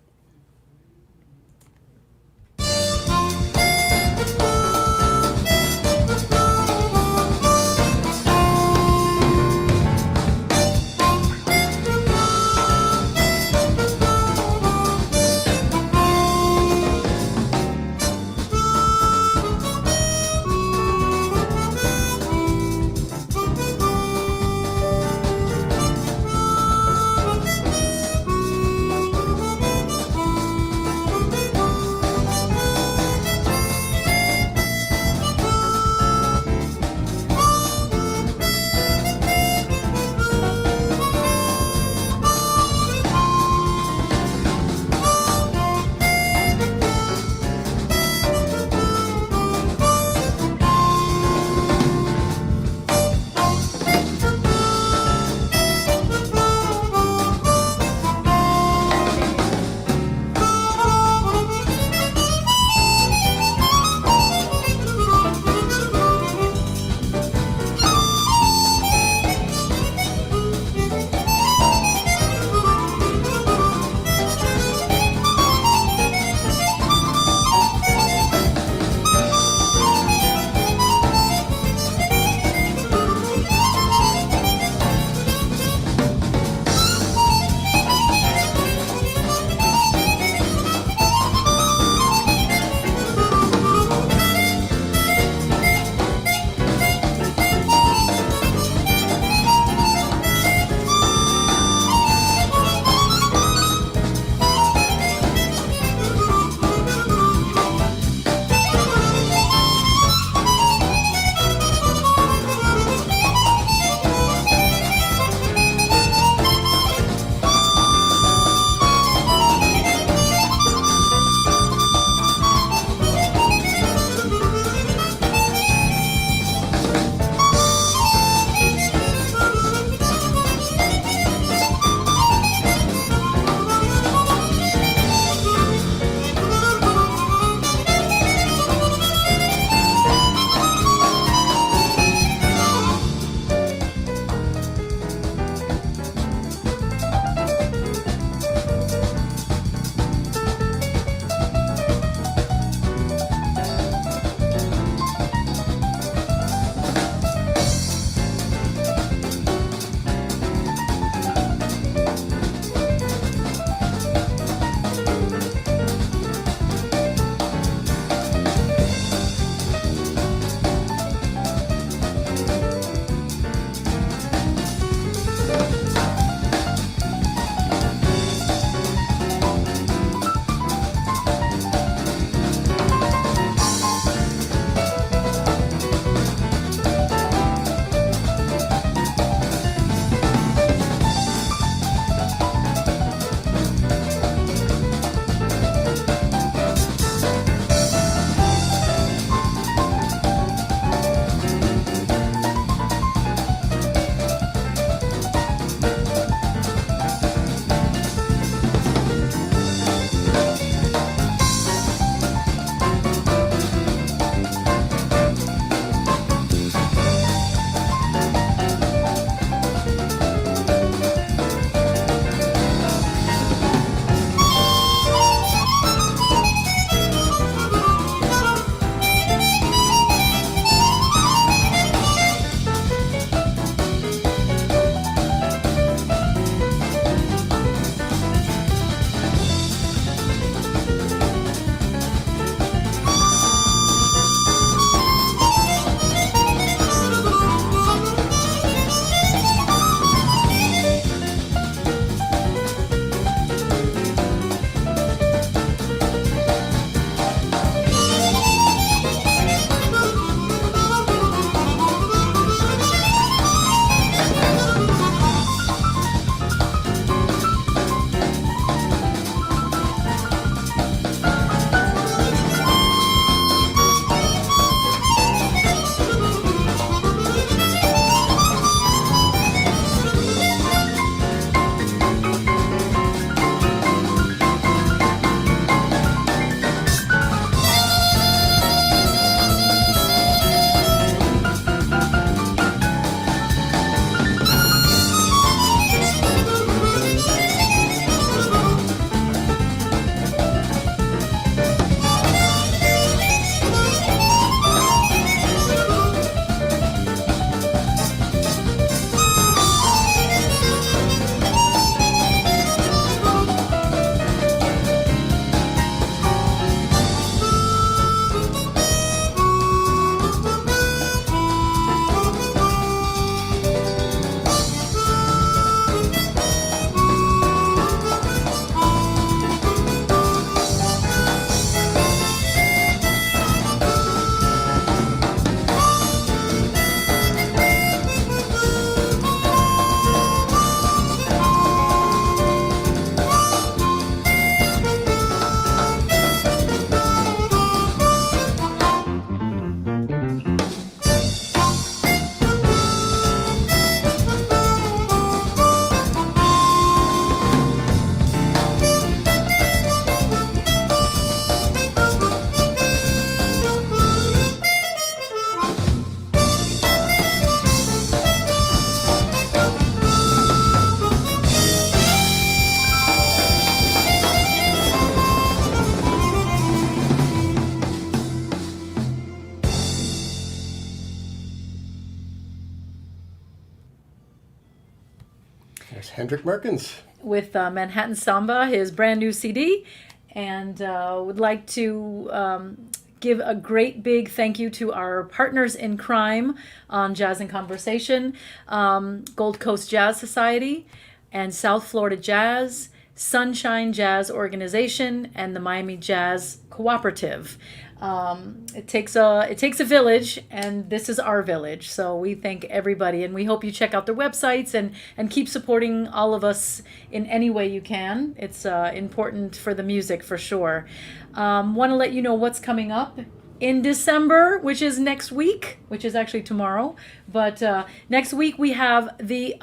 Speaker 3: course, Hendrik Meurkens.
Speaker 2: with Manhattan Samba, his brand new CD, and would like to give a great big thank you to our partners in crime on Jazz and Conversation, Gold Coast Jazz Society and South Florida Jazz, Sunshine Jazz Organization, and the Miami Jazz Cooperative. It takes a village, and this is our village. So we thank everybody, and we hope you check out their websites and keep supporting all of us in any way you can. It's important for the music for sure. Want to let you know what's coming up in December, which is next week, which is actually tomorrow. But next week we have the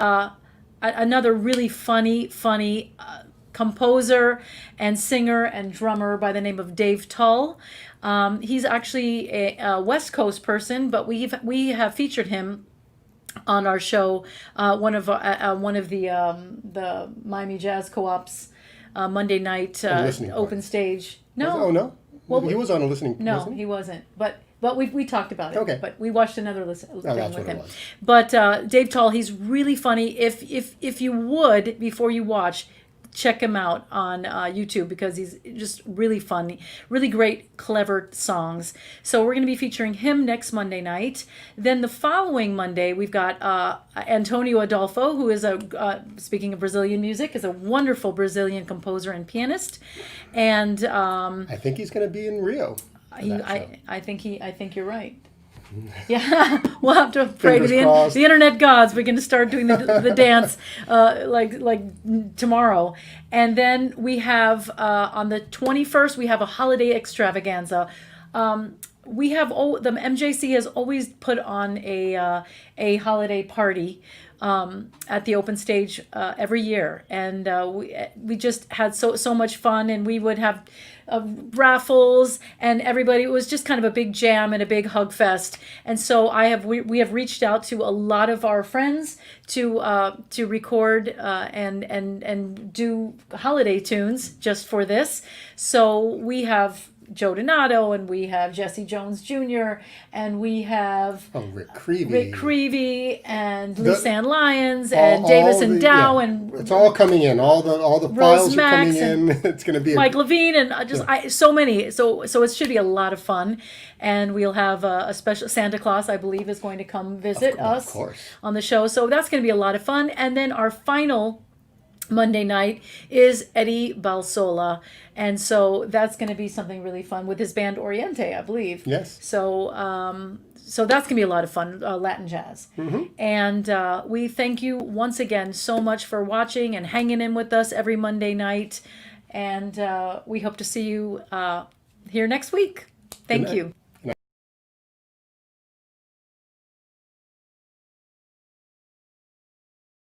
Speaker 2: another really funny composer and singer and drummer by the name of Dave Tull. He's actually a West Coast person, but we have featured him on our show, one of the Miami Jazz Co-op's Monday night open stage. No,
Speaker 3: Oh no.
Speaker 2: Well,
Speaker 3: he was on a listening.
Speaker 2: no,
Speaker 3: wasn't
Speaker 2: he wasn't. But we talked about it.
Speaker 3: Okay.
Speaker 2: But we watched another thing
Speaker 3: that's
Speaker 2: with
Speaker 3: what it
Speaker 2: him.
Speaker 3: was.
Speaker 2: But Dave Tull, he's really funny. If you would, before you watch, check him out on YouTube, because he's just really funny, really great, clever songs. So we're going to be featuring him next Monday night. Then the following Monday, we've got Antonio Adolfo, who is speaking of Brazilian music, is a wonderful Brazilian composer and pianist. And
Speaker 3: I think he's going to be in Rio.
Speaker 2: I think you're right. Yeah, we'll have to pray to
Speaker 3: Fingers crossed.
Speaker 2: the internet gods. We're going to start doing the dance like tomorrow, and then we have on the 21st we have a holiday extravaganza. We have the MJC has always put on a holiday party at the open stage every year, and we just had so much fun, and we would have raffles, and everybody, it was just kind of a big jam and a big hug fest. And so we have reached out to a lot of our friends to record and do holiday tunes just for this. So we have Joe Donato, and we have Jesse Jones Jr., and we have
Speaker 3: Rick Creevy,
Speaker 2: and Lisanne Lyons, and Davison Dow, and
Speaker 3: it's all coming in. All the files are
Speaker 2: Max
Speaker 3: coming in. It's going to be
Speaker 2: Mike Levine, and so many. So it should be a lot of fun, and we'll have a special Santa Claus, I believe, is going to come visit us on the show. So that's going to be a lot of fun. And then our final Monday night is Eddie Balsola, and so that's going to be something really fun with his band Oriente, I believe.
Speaker 3: Yes.
Speaker 2: So so that's going to be a lot of fun, Latin jazz. Mm-hmm. And we thank you once again so much for watching and hanging in with us every Monday night, and we hope to see you here next week. Thank you.